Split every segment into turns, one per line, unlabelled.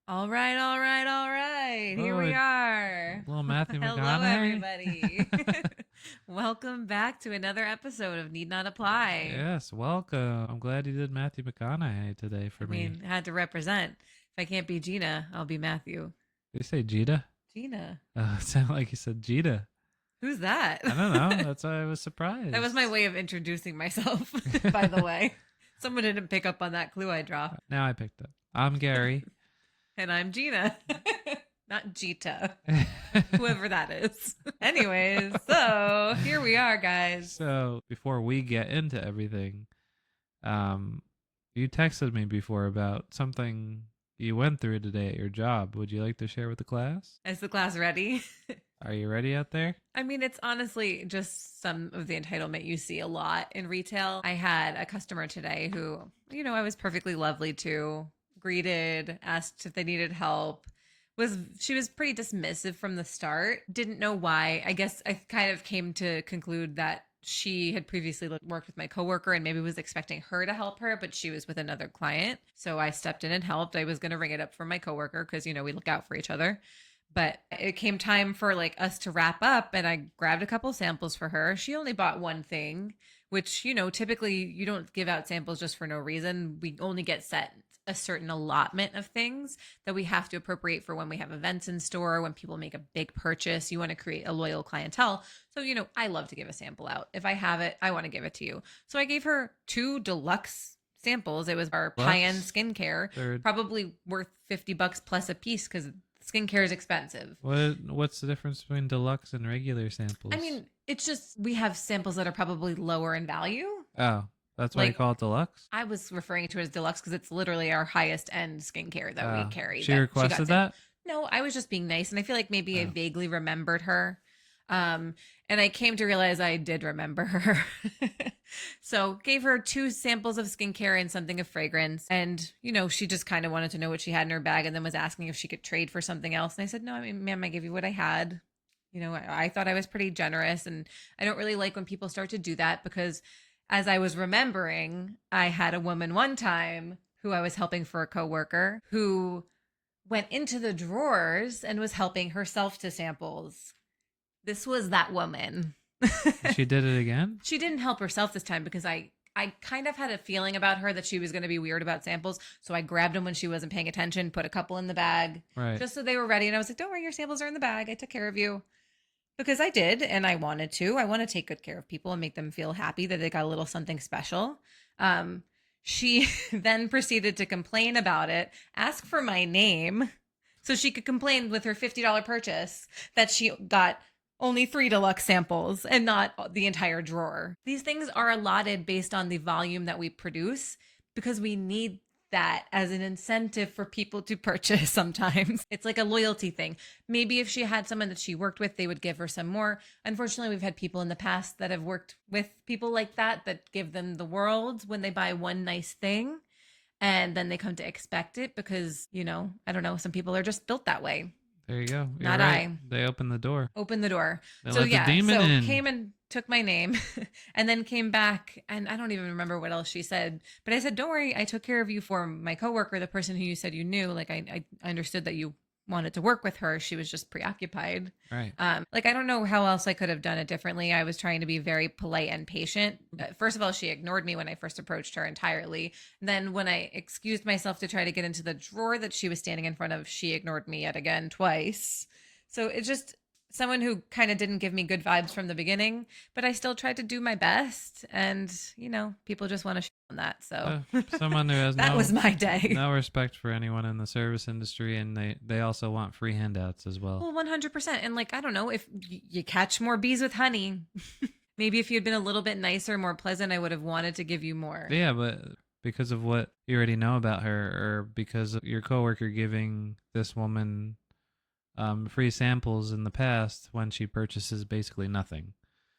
All right, all right, all right. Here
Oh,
we are.
little Matthew
Hello,
McConaughey.
everybody. Welcome back to another episode of Need Not Apply.
Yes, welcome. I'm glad you did Matthew McConaughey today
I
for me.
mean, had to represent. If I can't be Gina, I'll be Matthew.
Did you say Jita?
Gina.
It sounded like you said Jita.
Who's that?
I don't know. That's why I was
That was my
surprised.
way of introducing myself, by the way. Someone didn't pick up on that clue I dropped.
Now I picked up. I'm Gary.
And I'm Gina. Not Jita. Whoever that is. Anyways, so here we are, guys.
So before we get into everything, um, you texted me before about something you went through today at your job. Would you like to share with the class?
Is the class ready?
Are you ready out there?
I mean, it's honestly just some of the entitlement you see a lot in retail. I had a customer today who, I was perfectly lovely to, greeted, asked if they needed help. She was pretty dismissive from the start. Didn't know why. I guess I kind of came to conclude that she had previously worked with my coworker and maybe was expecting her to help her, but she was with another client. So I stepped in and helped. I was going to ring it up for my coworker because, we look out for each other. But it came time for like us to wrap up and I grabbed a couple samples for her. She only bought one thing, which, typically you don't give out samples just for no reason. We only get set a certain allotment of things that we have to appropriate for when we have events in store, when people make a big purchase. You want to create a loyal clientele. So, I love to give a sample out. If I have it, I want to give it to you. So I gave her two deluxe samples. It was our high-end
Lux?
skincare,
Third.
probably worth $50 plus a piece because skincare is expensive.
What's the difference between deluxe and regular samples?
I mean, it's just we have samples that are probably lower in value.
Oh, that's why you
Like
call it deluxe?
I was referring to it as deluxe because it's literally our highest end skincare that we carry.
She
That she got
requested
sent.
that?
No, I was just being nice, and I feel like maybe I
Oh.
vaguely remembered her. And I came to realize I did remember her. So gave her two samples of skincare and something of fragrance. And, she just kind of wanted to know what she had in her bag and then was asking if she could trade for something else. And I said, no, I mean, ma'am, I gave you what I had. I thought I was pretty generous. And I don't really like when people start to do that because as I was remembering, I had a woman one time who I was helping for a coworker who went into the drawers and was helping herself to samples. This was that woman.
She did it again?
She didn't help herself this time because I kind of had a feeling about her that she was going to be weird about samples. So I grabbed them when she wasn't paying attention, put a couple in the bag
Right.
just so they were ready. And I was like, don't worry, your samples are in the bag. I took care of you because I did. And I wanted to. I want to take good care of people and make them feel happy that they got a little something special. She then proceeded to complain about it, ask for my name so she could complain with her $50 purchase that she got only three deluxe samples and not the entire drawer. These things are allotted based on the volume that we produce because we need that as an incentive for people to purchase sometimes. It's like a loyalty thing. Maybe if she had someone that she worked with, they would give her some more. Unfortunately, we've had people in the past that have worked with people like that give them the world when they buy one nice thing. And then they come to expect it because, I don't know, some people are just built that way.
There you go. You're
Not
right.
I.
They opened the door.
Open the door.
They
So
let the
yeah,
demon
so
in.
came and took my name and then came back and I don't even remember what else she said, but I said, don't worry, I took care of you for my coworker, the person who you said you knew. Like I understood that you wanted to work with her. She was just preoccupied.
Right.
Like I don't know how else I could have done it differently. I was trying to be very polite and patient. First of all, she ignored me when I first approached her entirely. Then when I excused myself to try to get into the drawer that she was standing in front of, she ignored me yet again twice. So it's just someone who kind of didn't give me good vibes from the beginning, but I still tried to do my best. And, people just want to on that. So
Someone who has
that was my day.
No respect for anyone in the service industry. And they also want free handouts as well.
Well, 100%. And like, I don't know if you catch more bees with honey, maybe if you'd been a little bit nicer, more pleasant, I would have wanted to give you more.
Yeah, but because of what you already know about her or because of your coworker giving this woman free samples in the past when she purchases basically nothing.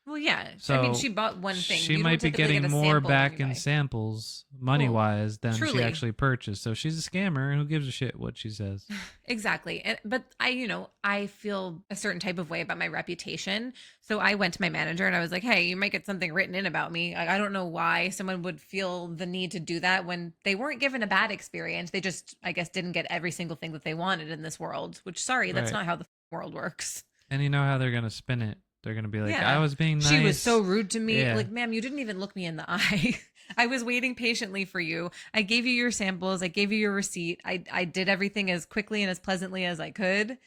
Well, yeah. I mean,
So
she bought one thing.
she
You don't
might be
typically get
getting
a
more
sample when
back
you
in
buy.
samples money
Well,
wise than she
truly.
actually purchased. So she's a scammer, and who gives a shit what she says?
Exactly. But I feel a certain type of way about my reputation. So I went to my manager and I was like, hey, you might get something written in about me. I don't know why someone would feel the need to do that when they weren't given a bad experience. They just, I guess, didn't get every single thing that they wanted in this world, which, sorry, that's
Right.
not how the world works.
And you know how they're gonna spin it. They're gonna be like, I
Yeah.
was being
She was so
nice.
rude to me.
Yeah.
Like, ma'am, you didn't even look me in the eye. I was waiting patiently for you. I gave you your samples. I gave you your receipt. I did everything as quickly and as pleasantly as I could,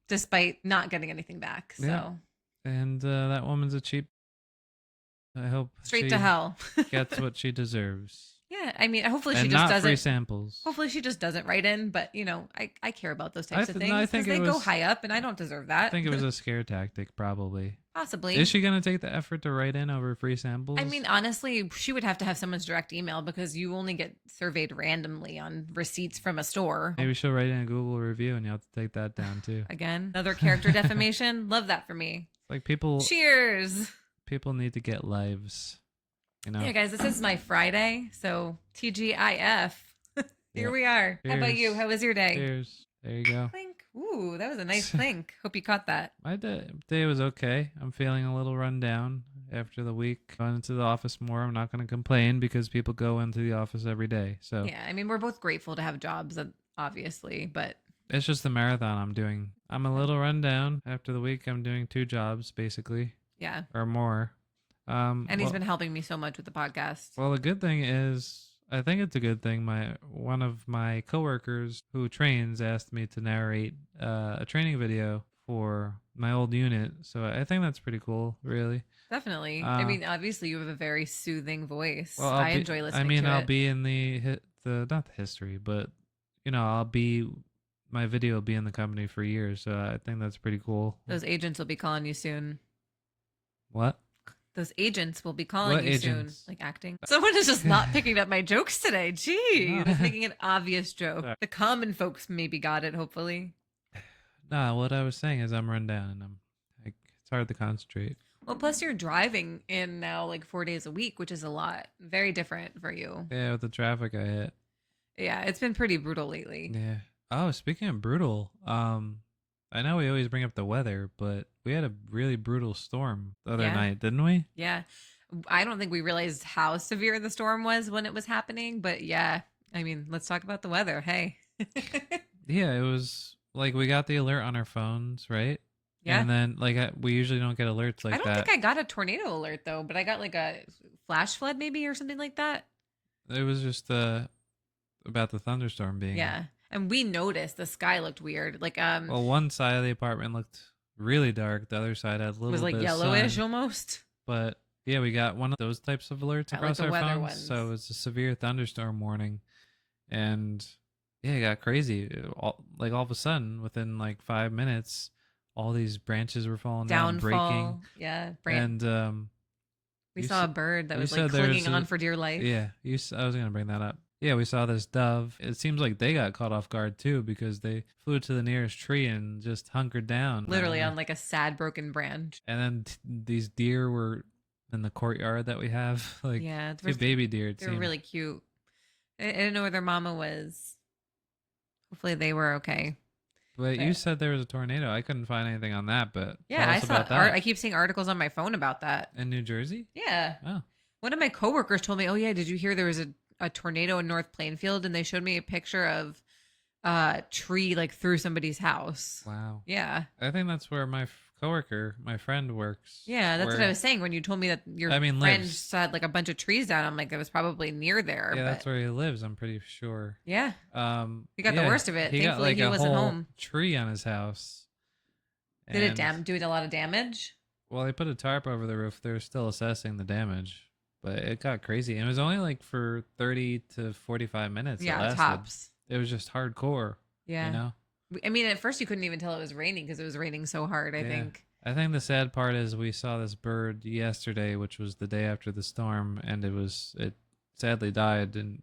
despite not getting anything back.
Yeah.
So
And that woman's a cheap. I hope
straight to
she
hell.
gets what she deserves.
Yeah. I mean, hopefully she
And
just
not free
doesn't.
samples.
Hopefully she just doesn't write in. But, I care about those types of things
I
because
think
they
it
go
was.
high up and I don't deserve
I
that.
think it was a scare tactic, probably.
Possibly.
Is she gonna take the effort to write in over free samples?
I mean, honestly, she would have to have someone's direct email because you only get surveyed randomly on receipts from a store.
Maybe she'll write in a Google review, and you have to take that down too.
Again, another character defamation. Love that for me.
Like people
Cheers.
need to get lives. You know.
Yeah, guys, this is my Friday. So TGIF. Here we are. How about you? How was your day?
Cheers. There you go.
Clink. Ooh, that was a nice clink. Hope you caught that.
My day was okay. I'm feeling a little run down after the week. Going into the office more. I'm not going to complain because people go into the office every day. So
Yeah, I mean, we're both grateful to have jobs, obviously, but
it's just the marathon I'm doing. I'm a little run down after the week. I'm doing 2 jobs basically,
yeah.
or more.
And he's been helping me so much with the podcast.
Well, the good thing is, I think it's a good thing. One of my coworkers who trains asked me to narrate a training video for my old unit, so I think that's pretty cool, really.
Definitely. I mean, obviously, you have a very soothing voice.
Well,
I enjoy listening.
I mean,
to
I'll
it.
be in the not the history, but my video will be in the company for years, so I think that's pretty cool.
Those agents will be calling you soon.
What?
Those agents will be calling
What
you
agents?
soon. Like acting. Someone is just not picking up my jokes today. Gee,
No.
just making an obvious joke.
Sorry.
The common folks maybe got it, hopefully.
Nah, what I was saying is I'm run down and it's hard to concentrate.
Well, plus you're driving in now like 4 days a week, which is a lot. Very different for you.
Yeah, with the traffic I hit.
Yeah, it's been pretty brutal lately.
Yeah. Oh, speaking of brutal, I know we always bring up the weather, but we had a really brutal storm the other night, didn't we?
Yeah. I don't think we realized how severe the storm was when it was happening, but yeah. I mean, let's talk about the weather. Hey.
Yeah, it was like we got the alert on our phones, right?
Yeah.
And then we usually don't get alerts like
I don't
that.
think I got a tornado alert though, but I got like a flash flood maybe or something like that.
It was just about the thunderstorm being.
Yeah. And we noticed the sky looked weird. Like
Well, one side of the apartment looked really dark. The other side had a little
was like
bit
yellowish
of sun.
almost.
But yeah, we got one of those types of alerts
Like
across
the
our
weather
phones.
ones.
So it was a severe thunderstorm warning, and yeah, it got crazy. All of a sudden, within like 5 minutes, all these branches were falling down, breaking.
Downfall. Yeah.
And
we
you
saw a
s-
bird that
you
was
said
like
there was
clinging on for dear life.
yeah, I was gonna bring that up. Yeah, we saw this dove. It seems like they got caught off guard too because they flew to the nearest tree and just hunkered down.
Literally on like a sad broken branch.
And then these deer were in the courtyard that we have. Like,
Yeah.
2 baby deer.
They were really cute. I didn't know where their mama was. Hopefully they were okay.
But you said there was a tornado. I couldn't find anything on that, but
Yeah,
tell
I
us
saw
about that.
I keep seeing articles on my phone about that.
In New Jersey?
Yeah.
Oh.
One of my coworkers told me, "Oh yeah, did you hear there was a tornado in North Plainfield?" And they showed me a picture of a tree like through somebody's house.
Wow.
Yeah.
I think that's where my coworker, my friend works.
Yeah, that's what I was saying when you told me that your friend
lives.
had like a bunch of trees down. I'm like, it was probably near there.
Yeah,
but
that's where he lives, I'm pretty sure.
yeah.
He
got the worst of it.
He got
Thankfully,
like
he
a
wasn't
whole
home.
tree on his house.
Did it
And-
do it a lot of damage?
Well, they put a tarp over the roof. They're still assessing the damage. But it got crazy. And it was only like for 30 to 45 minutes.
Yeah,
it lasted.
tops.
It was just hardcore.
Yeah.
You know?
I mean, at first you couldn't even tell it was raining because it was raining so hard, I think.
I think the sad part is we saw this bird yesterday, which was the day after the storm, and it sadly died, and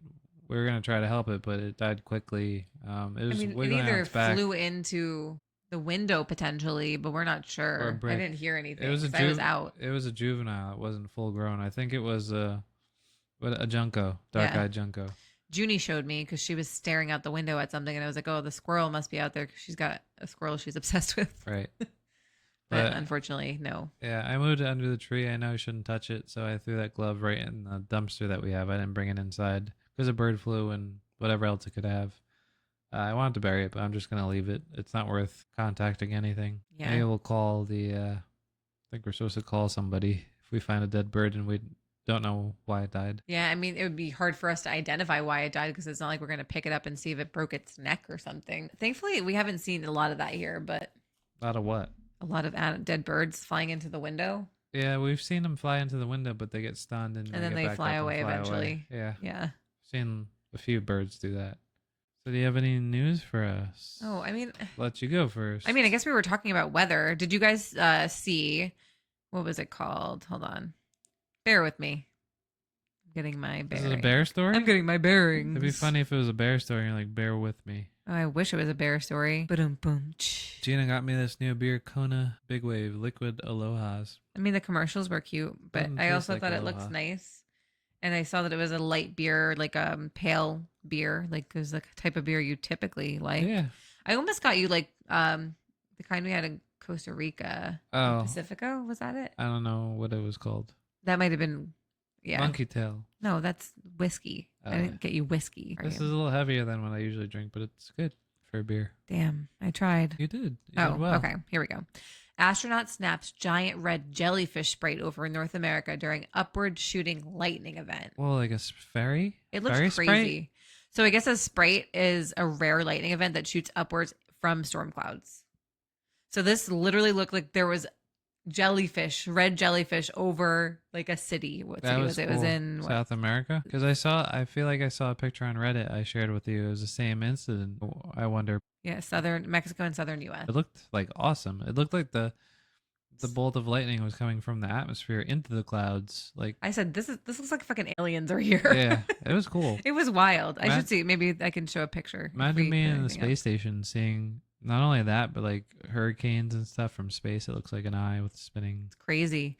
we were gonna try to help it, but it died quickly. It was
I mean, it
wiggling on
either
its back.
flew into the window potentially, but we're not
or a
sure. I
brick.
didn't hear
It
anything
was a
because I was out.
it was a juvenile. It wasn't full grown. I think it was a junco, dark
Yeah.
eyed junco.
Junie showed me because she was staring out the window at something, and I was like, "Oh, the squirrel must be out there because she's got a squirrel she's obsessed with."
Right.
But
But
unfortunately, no.
yeah, I moved it under the tree. I know I shouldn't touch it, so I threw that glove right in the dumpster that we have. I didn't bring it inside because of bird flu and whatever else it could have. I wanted to bury it, but I'm just gonna leave it. It's not worth contacting anything.
Yeah.
Maybe we'll call the. I think we're supposed to call somebody if we find a dead bird and we don't know why it died.
Yeah, I mean, it would be hard for us to identify why it died because it's not like we're going to pick it up and see if it broke its neck or something. Thankfully, we haven't seen a lot of that here, but
Out of what?
a lot of dead birds flying into the window.
Yeah, we've seen them fly into the window, but they get stunned and
And then
get
they
back
fly
up and
away
fly
eventually.
Yeah,
Yeah.
seen a few birds do that. So, do you have any news for us?
Oh,
Let you go first.
I guess we were talking about weather. Did you guys see what was it called? Hold on. Bear with me. I'm getting my
Is
bearings.
it a bear story?
I'm getting my bearings.
It'd be funny if it was a bear story and you're like, bear with me.
Oh, I wish it was a bear story. Boom, boom.
Gina got me this new beer, Kona Big Wave Liquid Aloha's.
The commercials were cute, but
Doesn't
I
taste
also
like
thought it
Aloha.
looks nice. And I saw that it was a light beer, like pale beer, like is the type of beer you typically like.
Yeah.
I almost got you like the kind we had in Costa Rica.
Oh,
Pacifico, was that it?
I don't know what it was called.
That might have been, yeah.
Monkey tail.
No, that's whiskey. I
Oh.
didn't get you whiskey.
This is a little heavier than what I usually drink, but it's good for a beer.
Damn, I tried.
You did. You
Oh,
did well.
okay. Here we go. Astronaut snaps giant red jellyfish sprite over North America during upward shooting lightning event.
Well, like a fairy?
It looks
Fairy
crazy.
Sprite?
So I guess a sprite is a rare lightning event that shoots upwards from storm clouds. So this literally looked like there was red jellyfish over like a city. What
That
city
was
was it? It
cool.
was in what?
South America? Because I feel like I saw a picture on Reddit I shared with you. It was the same incident. I wonder.
Yeah, southern Mexico and southern US.
It looked like awesome. It looked like the bolt of lightning was coming from the atmosphere into the clouds. Like,
I said, this looks like fucking aliens are here.
yeah, it was cool.
It was wild. I
Ma-
should see. Maybe I can show a picture. if
Imagine
we
being
put
in the
anything up.
space station, seeing not only that, but like hurricanes and stuff from space. It looks like an eye with spinning.
It's crazy.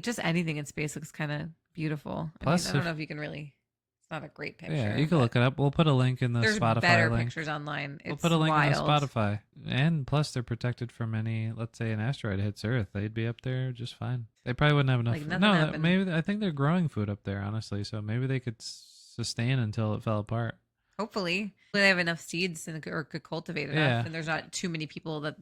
Just anything in space looks kind of beautiful.
Plus,
I don't
if-
know if you can really. It's not a great picture.
Yeah, you can
but
look it up. We'll put a link in the
There's
Spotify
better
link.
pictures online. It's
We'll put a link
wild.
in the Spotify. And plus, they're protected from any, let's say, an asteroid hits Earth. They'd be up there just fine. They probably wouldn't have enough.
Like, nothing
No,
happened.
maybe I think they're growing food up there, honestly. So maybe they could sustain until it fell apart.
Hopefully, they have enough seeds or could cultivate enough,
Yeah.
and there's not too many people that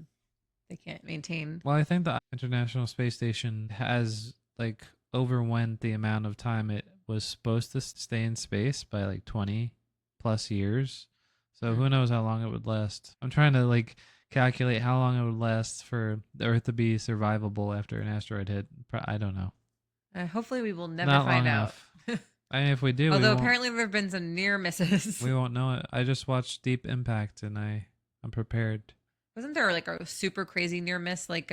they can't maintain.
Well, I think the International Space Station has like overwent the amount of time it was supposed to stay in space by like 20 plus years. So who knows how long it would last. I'm trying to like calculate how long it would last for the Earth to be survivable after an asteroid hit. I don't know.
Hopefully, we will never
Not
find
long
out.
enough. I mean, if we do,
Although
we won't,
apparently there have been some near misses.
we won't know it. I just watched Deep Impact and I'm prepared.
Wasn't there like a super crazy near miss like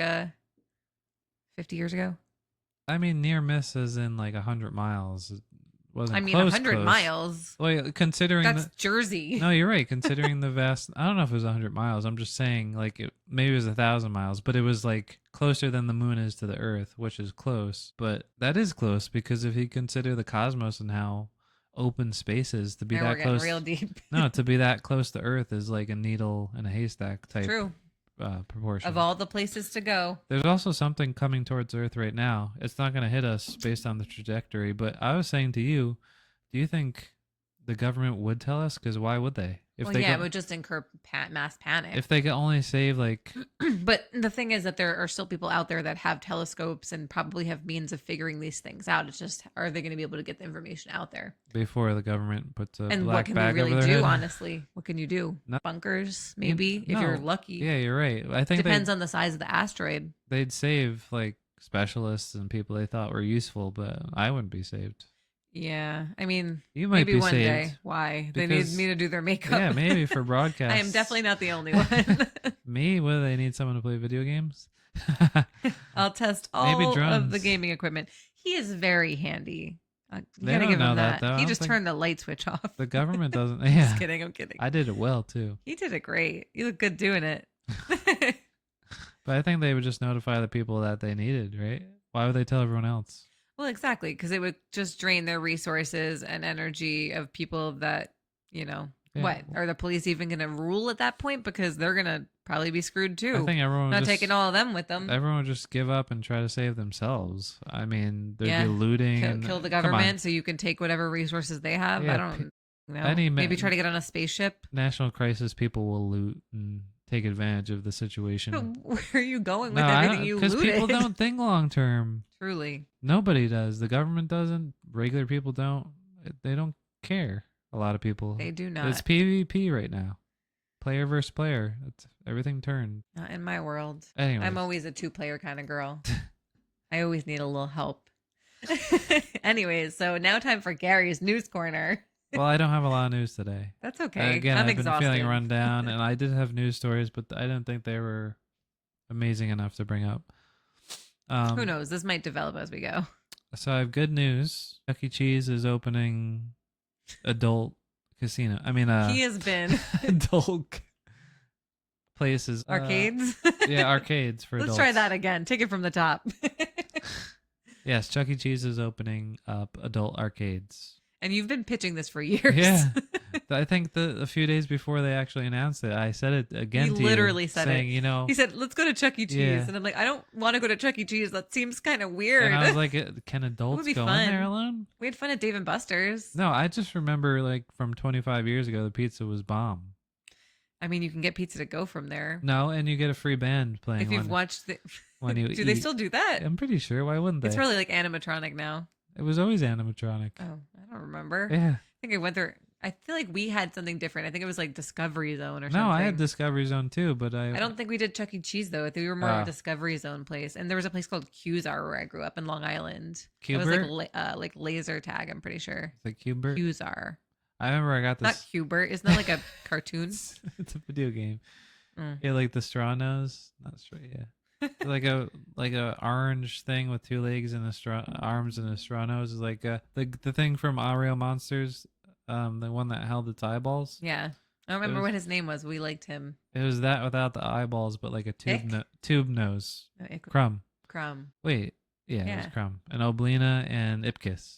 50 years ago?
I mean, near miss is in like 100 miles. It wasn't close,
100
close.
miles.
Well, considering
That's
the,
Jersey.
no, you're right. Considering the vast, I don't know if it was 100 miles. I'm just saying, like, maybe it was 1,000 miles, but it was like closer than the moon is to the Earth, which is close. But that is close because if you consider the cosmos and how open space is, to be
Now we're
that
getting
close,
real deep.
no, to be that close to Earth is like a needle in a haystack type
True.
Proportion.
Of all the places to go.
There's also something coming towards Earth right now. It's not going to hit us based on the trajectory, but I was saying to you, do you think the government would tell us? Because why would they? If they
It
could,
would just incur mass panic.
if they could only save like,
But the thing is that there are still people out there that have telescopes and probably have means of figuring these things out. It's just, are they going to be able to get the information out there?
before the government puts a
And
black
what can
bag
they really
over
do,
their head?
honestly? What can you do?
No-
Bunkers, maybe, if you're
No.
lucky.
Yeah, you're right. I think
Depends on the size of the asteroid.
they'd save like specialists and people they thought were useful, but I wouldn't be saved.
Yeah.
You might
Maybe
be
one
saved.
day. Why? They need
Because-
me to do their makeup.
Yeah, maybe for broadcast.
I am definitely not the only one.
Me? What do they need someone to play video games?
I'll test
Maybe
all of
drones.
the gaming equipment. He is very handy. You
They
gotta
don't
give
know
him
that,
that.
though. I
He
don't
just
think-
turned the light switch off.
The government doesn't.
Just
Yeah,
kidding. I'm kidding.
I did it well too.
He did it great. You look good doing it.
But I think they would just notify the people that they needed, right? Why would they tell everyone else?
Well, exactly, because it would just drain their resources and energy of people that, you know,
Yeah.
what? Are the police even going to rule at that point? Because they're going to probably be screwed
I
too.
think everyone would
Not
just,
taking all of them with them.
everyone would just give up and try to save themselves. I mean, there'd
Yeah.
be looting and
Kill the
come on.
government so you can take whatever resources they have.
Yeah,
I don't know.
any
Maybe try to get on a spaceship.
National crisis people will loot and take advantage of the situation.
Where are you going with
No, I
everything
don't,
you
because
looted?
people don't think long term.
Truly.
Nobody does. The government doesn't. Regular people don't. They don't care. A lot of people.
They do not.
It's PvP right now. Player versus player. It's everything turned.
Not in my world.
Anyways.
I'm always a 2-player kind of girl. I always need a little help. Anyways, so now time for Gary's News Corner.
Well, I don't have a lot of news today.
That's okay.
Again,
I'm
I've
exhausted.
been feeling run down, and I did have news stories, but I didn't think they were amazing enough to bring up.
Who knows? This might develop as we go.
So I have good news. Chuck E. Cheese is opening adult casino. I mean,
He has been
adult places.
arcades.
Yeah, arcades for
Let's
adults.
try that again. Take it from the top.
Yes, Chuck E. Cheese is opening up adult arcades.
And you've been pitching this for years.
Yeah. I think a few days before they actually announced it, I said it again to you.
Literally said
saying,
it.
You know,
He said, let's go to Chuck E. Cheese.
Yeah.
And I'm like, I don't want to go to Chuck E. Cheese. That seems kind of weird.
and I was like, can adults
be
go
fun.
in there alone?
We had fun at Dave and Buster's.
No, I just remember like from 25 years ago, the pizza was bomb.
I mean, you can get pizza to go from there.
No, and you get a free band playing.
If you've watched the...
when you
Do they
eat.
still do that?
I'm pretty sure. Why wouldn't they?
It's probably like animatronic now.
It was always animatronic.
Oh, I don't remember.
Yeah.
I think I went there. I feel like we had something different. I think it was like Discovery Zone or something.
No, I had Discovery Zone too, but
I don't think we did Chuck E. Cheese though. I think we were more of a Discovery Zone place. And there was a place called Qzar where I grew up in Long Island. It was like laser tag. I'm pretty sure.
It's like Qbert.
Qzar.
I remember I got this.
Not Qbert. Isn't that like a cartoon?
It's a video game.
Mm.
Yeah, like the straw nose. Not straw. Yeah. like a orange thing with 2 legs and a straw arms and a straw nose is like the thing from Aerial Monsters, the one that held its eyeballs.
Yeah, I don't remember what his name was. We liked him.
It was that without the eyeballs, but like a tube nose.
No,
Crumb.
Wait,
Yeah, it
Yeah.
was Crumb and Oblina and Ipkiss.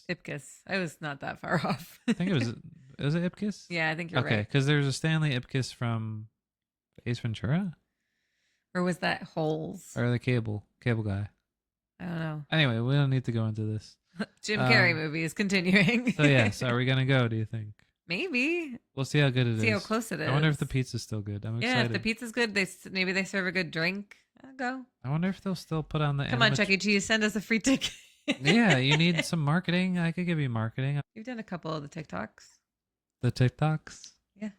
I was not that far off.
I think it was. Was it Ipkiss?
Yeah, I think you're
Okay,
right.
because there's a Stanley Ipkiss from Ace Ventura
Or was that Holes?
or the cable guy.
I don't know.
Anyway, we don't need to go into this.
Jim Carrey movies continuing.
So yes, are we gonna go? Do you think?
Maybe.
We'll see how good it is.
See how close it is.
I wonder if the pizza's still good. I'm
Yeah,
excited.
if the pizza's good, maybe they serve a good drink. I'll go.
I wonder if they'll still put on the.
Come on, Chuck E. Cheese, send us a free ticket.
Yeah, you need some marketing. I could give you marketing.
You've done a couple of the TikToks.
The TikToks.
Yeah.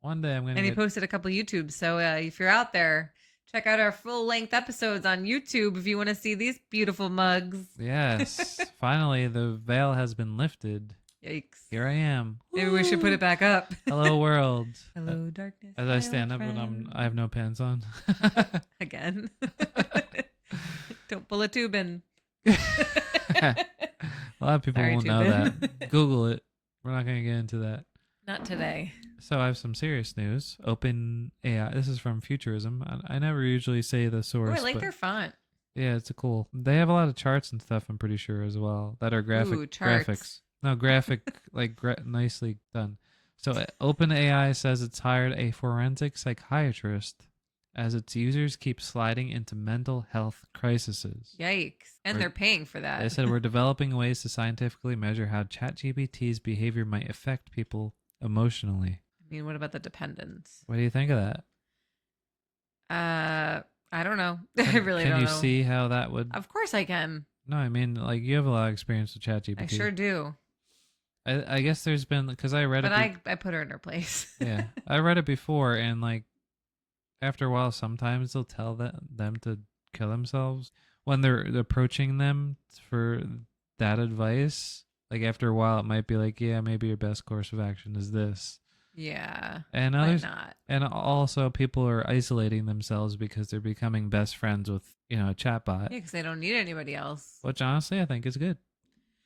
One day I'm gonna.
And he posted a couple YouTubes. So if you're out there, check out our full length episodes on YouTube if you want to see these beautiful mugs.
Yes, finally the veil has been lifted.
Yikes.
Here I am.
Maybe we should put it back up.
Hello world.
Hello, darkness.
As I stand up and I have no pants on.
Again. Don't pull a tube in.
A lot of people
Sorry,
won't know
Tubin.
that. Google it. We're not going to get into that.
Not today.
So I have some serious news. Open AI. This is from Futurism. I never usually say the
Oh,
source.
I like
but
their font.
yeah, it's a cool. They have a lot of charts and stuff. I'm pretty sure as well that are
Ooh, charts.
graphics. No, graphic like nicely done. So OpenAI says it's hired a forensic psychiatrist as its users keep sliding into mental health crises.
Yikes. And they're paying for that.
They said we're developing ways to scientifically measure how ChatGPT's behavior might affect people emotionally.
I mean, what about the dependents?
What do you think of that?
I don't know. I really don't know.
Can you see how that would?
Of course I can.
No, I mean, like you have a lot of experience with ChatGPT.
I sure do.
I guess there's been because I read
But
it.
I put her in her place.
Yeah, I read it before, and like after a while, sometimes they'll tell them to kill themselves when they're approaching them for that advice. Like after a while, it might be like, yeah, maybe your best course of action is this.
Yeah.
And
Why
others,
not?
and also people are isolating themselves because they're becoming best friends with a chatbot.
Yeah, because they don't need anybody else.
Which honestly, I think is good.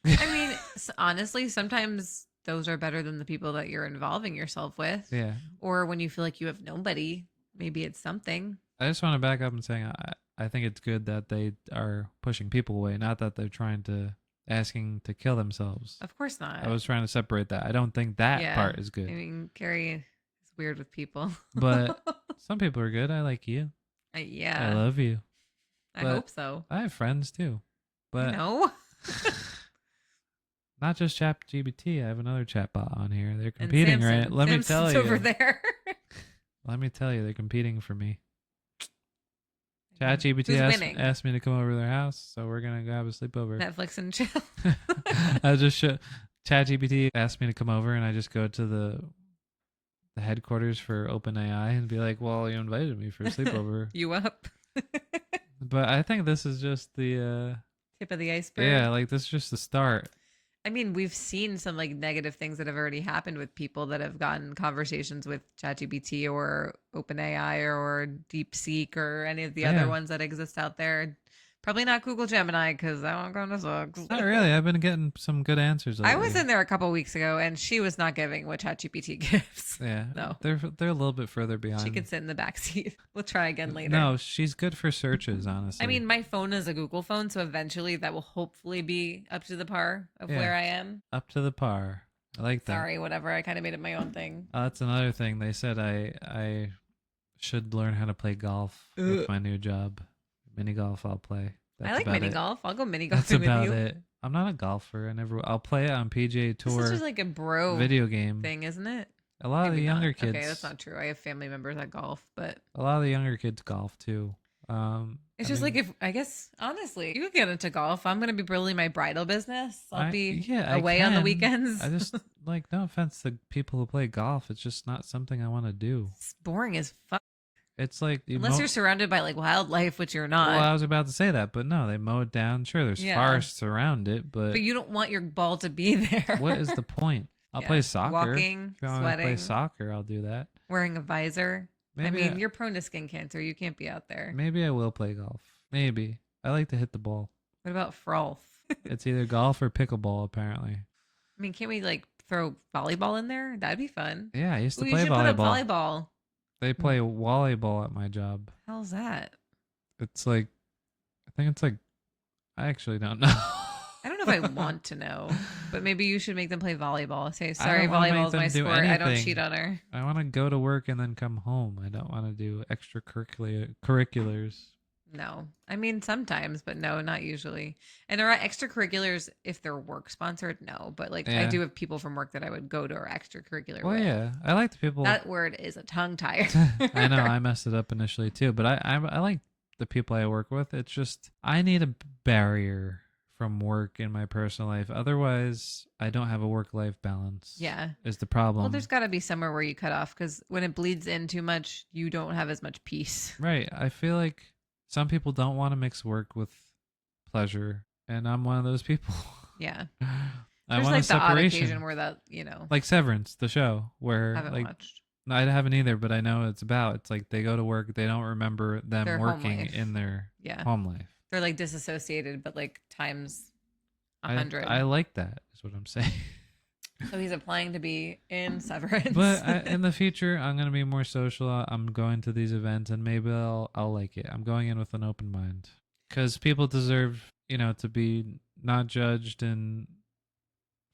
I mean, honestly, sometimes those are better than the people that you're involving yourself with.
Yeah.
Or when you feel like you have nobody, maybe it's something.
I just want to back up and saying I think it's good that they are pushing people away, not that they're trying to asking to kill themselves.
Of course not.
I was trying to separate that. I don't think that
Yeah.
part is
I
good.
mean, Carrie is weird with people.
But some people are good. I like you. I
yeah.
love you.
I
But
hope so.
I have friends too. But
No.
not just ChatGPT. I have another chatbot on here. They're competing, right? Let me tell you.
Over there.
Let me tell you, they're competing for me.
Who's
ChatGPT asked me to come over to their house, so we're gonna go have a sleepover.
Netflix and chill.
I just ChatGPT asked me to come over, and I just go to the headquarters for OpenAI and be like, "Well, you invited me for a sleepover."
You up?
But I think this is just the
tip of the iceberg.
yeah, like this is just the start.
I mean, we've seen some like negative things that have already happened with people that have gotten conversations with ChatGPT or OpenAI or DeepSeek or any of the other ones that exist out there. Probably not Google Gemini because that one kind of sucks.
Not really. I've been getting some good answers lately.
I was in there a couple weeks ago and she was not giving what ChatGPT gives.
Yeah.
No.
They're a little bit further behind.
She could sit in the back seat. We'll try again later.
No, she's good for searches, honestly.
I mean, my phone is a Google phone, so eventually that will hopefully be up to the par of where I am.
Up to the par. I like that.
Sorry, whatever. I kind of made it my own thing.
That's another thing. They said I should learn how to play golf with my new job. Mini golf I'll play. That's
I like mini golf. I'll go mini golfing with you.
That's about it. I'm not a golfer. I'll play it on PGA Tour.
This is just like a bro
video game
thing, isn't it?
A lot of the younger kids.
Okay, that's not true. I have family members that golf, but
a lot of the younger kids golf too.
It's just like if I guess honestly, you could get into golf. I'm gonna be building my bridal business. I'll be away on the weekends.
I just like no offense to people who play golf. It's just not something I want to do.
It's boring as fuck.
It's like
unless you're surrounded by like wildlife, which you're not.
Well, I was about to say that, but no, they mow it down. Sure, there's forests around it, but
you don't want your ball to be there.
What is the point? I'll play soccer.
Walking,
if you want
sweating.
Me to play soccer, I'll do that.
Wearing a visor.
Maybe
I mean, you're prone to skin cancer. You can't be out there.
Maybe I will play golf. Maybe. I like to hit the ball.
What about frolf?
It's either golf or pickleball, apparently.
I mean, can't we like throw volleyball in there? That'd be fun.
Yeah, I used to
Ooh,
play
you should
volleyball.
Put up volleyball.
They play volleyball at my job.
How's that?
It's like, I think it's like, I actually don't know.
I don't know if I want to know, but maybe you should make them play volleyball. Say, sorry, volleyball is my sport. I don't cheat on her.
I want to go to work and then come home. I don't want to do extracurriculars.
No. I mean, sometimes, but no, not usually. And there are extracurriculars if they're work sponsored, no. But like, I do have people from work that I would go to our extracurricular
Well,
with.
yeah. I like the people.
That word is a tongue tire.
I know. I messed it up initially too, but I like the people I work with. It's just, I need a barrier from work in my personal life. Otherwise, I don't have a work-life balance.
Yeah.
Is the problem.
Well, there's got to be somewhere where you cut off because when it bleeds in too much, you don't have as much peace.
Right. I feel like some people don't want to mix work with pleasure, and I'm one of those people.
Yeah.
I
There's
want
like
a
the odd
separation.
occasion where that, you know.
Like Severance, the show, where
I haven't
like
watched.
I haven't either, but I know what it's about. It's like they go to work, they don't remember them
Their home
working
life.
in their
Yeah.
home life.
They're like disassociated, but like times 100.
I like that, is what I'm saying.
So he's applying to be in Severance.
But in the future, I'm gonna be more social. I'm going to these events, and maybe I'll like it. I'm going in with an open mind because people deserve, to be not judged, and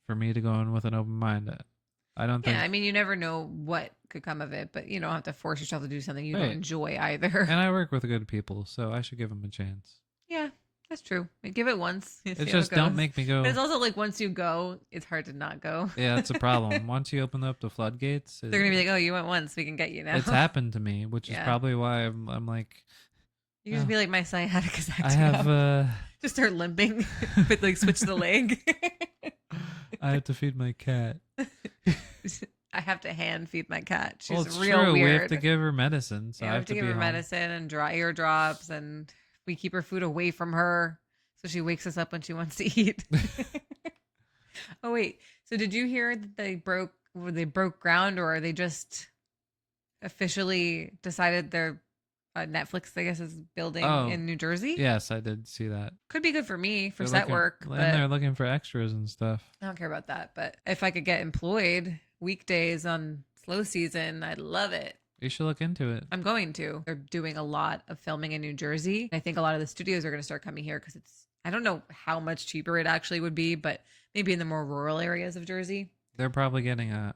for me to go in with an open mind. I don't think.
Yeah, I mean, you never know what could come of it, but you don't have to force yourself to do something you don't enjoy either.
And I work with good people, so I should give them a chance.
Yeah, that's true. Give it once.
It's just don't make me go.
But it's also like once you go, it's hard to not go.
Yeah, that's a problem. Once you open up the floodgates,
they're gonna be like, "Oh, you went once, we can get you now."
It's happened to me, which is probably why I'm like.
You just be like, my sciatica is acting
I have
up. Just start limping, but like switch the leg.
I have to feed my cat.
I have to hand feed my cat. She's
well, it's
real
true.
weird.
We have to give her medicine, so
I have to give her medicine and dry ear drops, and we keep her food away from her so she wakes us up when she wants to eat. Oh wait, so did you hear that they broke ground, or they just officially decided they're Netflix, I guess, is building in New Jersey?
Yes, I did see that.
Could be good for me for
They're
set
looking,
work.
And they're looking for extras and stuff.
I don't care about that. But if I could get employed weekdays on slow season, I'd love it.
You should look into it.
I'm going to. They're doing a lot of filming in New Jersey. I think a lot of the studios are going to start coming here because I don't know how much cheaper it actually would be, but maybe in the more rural areas of Jersey.
They're probably getting a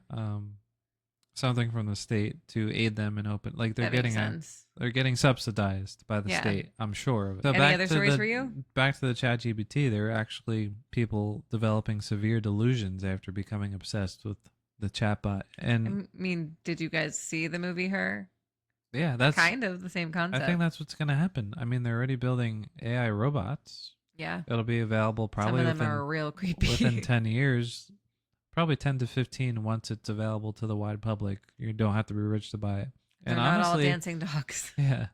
something from the state to aid them in open. Like
That makes sense.
they're getting subsidized by the
Yeah.
state. I'm sure of it. So
Any other stories for you?
Back to the ChatGPT. There are actually people developing severe delusions after becoming obsessed with the chatbot. And
I mean, did you guys see the movie Her?
yeah, that's
Kind of the same concept.
I think that's what's going to happen. I mean, they're already building AI robots.
Yeah.
It'll be available probably
Some of them are real creepy.
within 10 years. Probably 10 to 15 once it's available to the wide public. You don't have to be rich to buy it.
They're
And
not
honestly,
all dancing dogs.
yeah.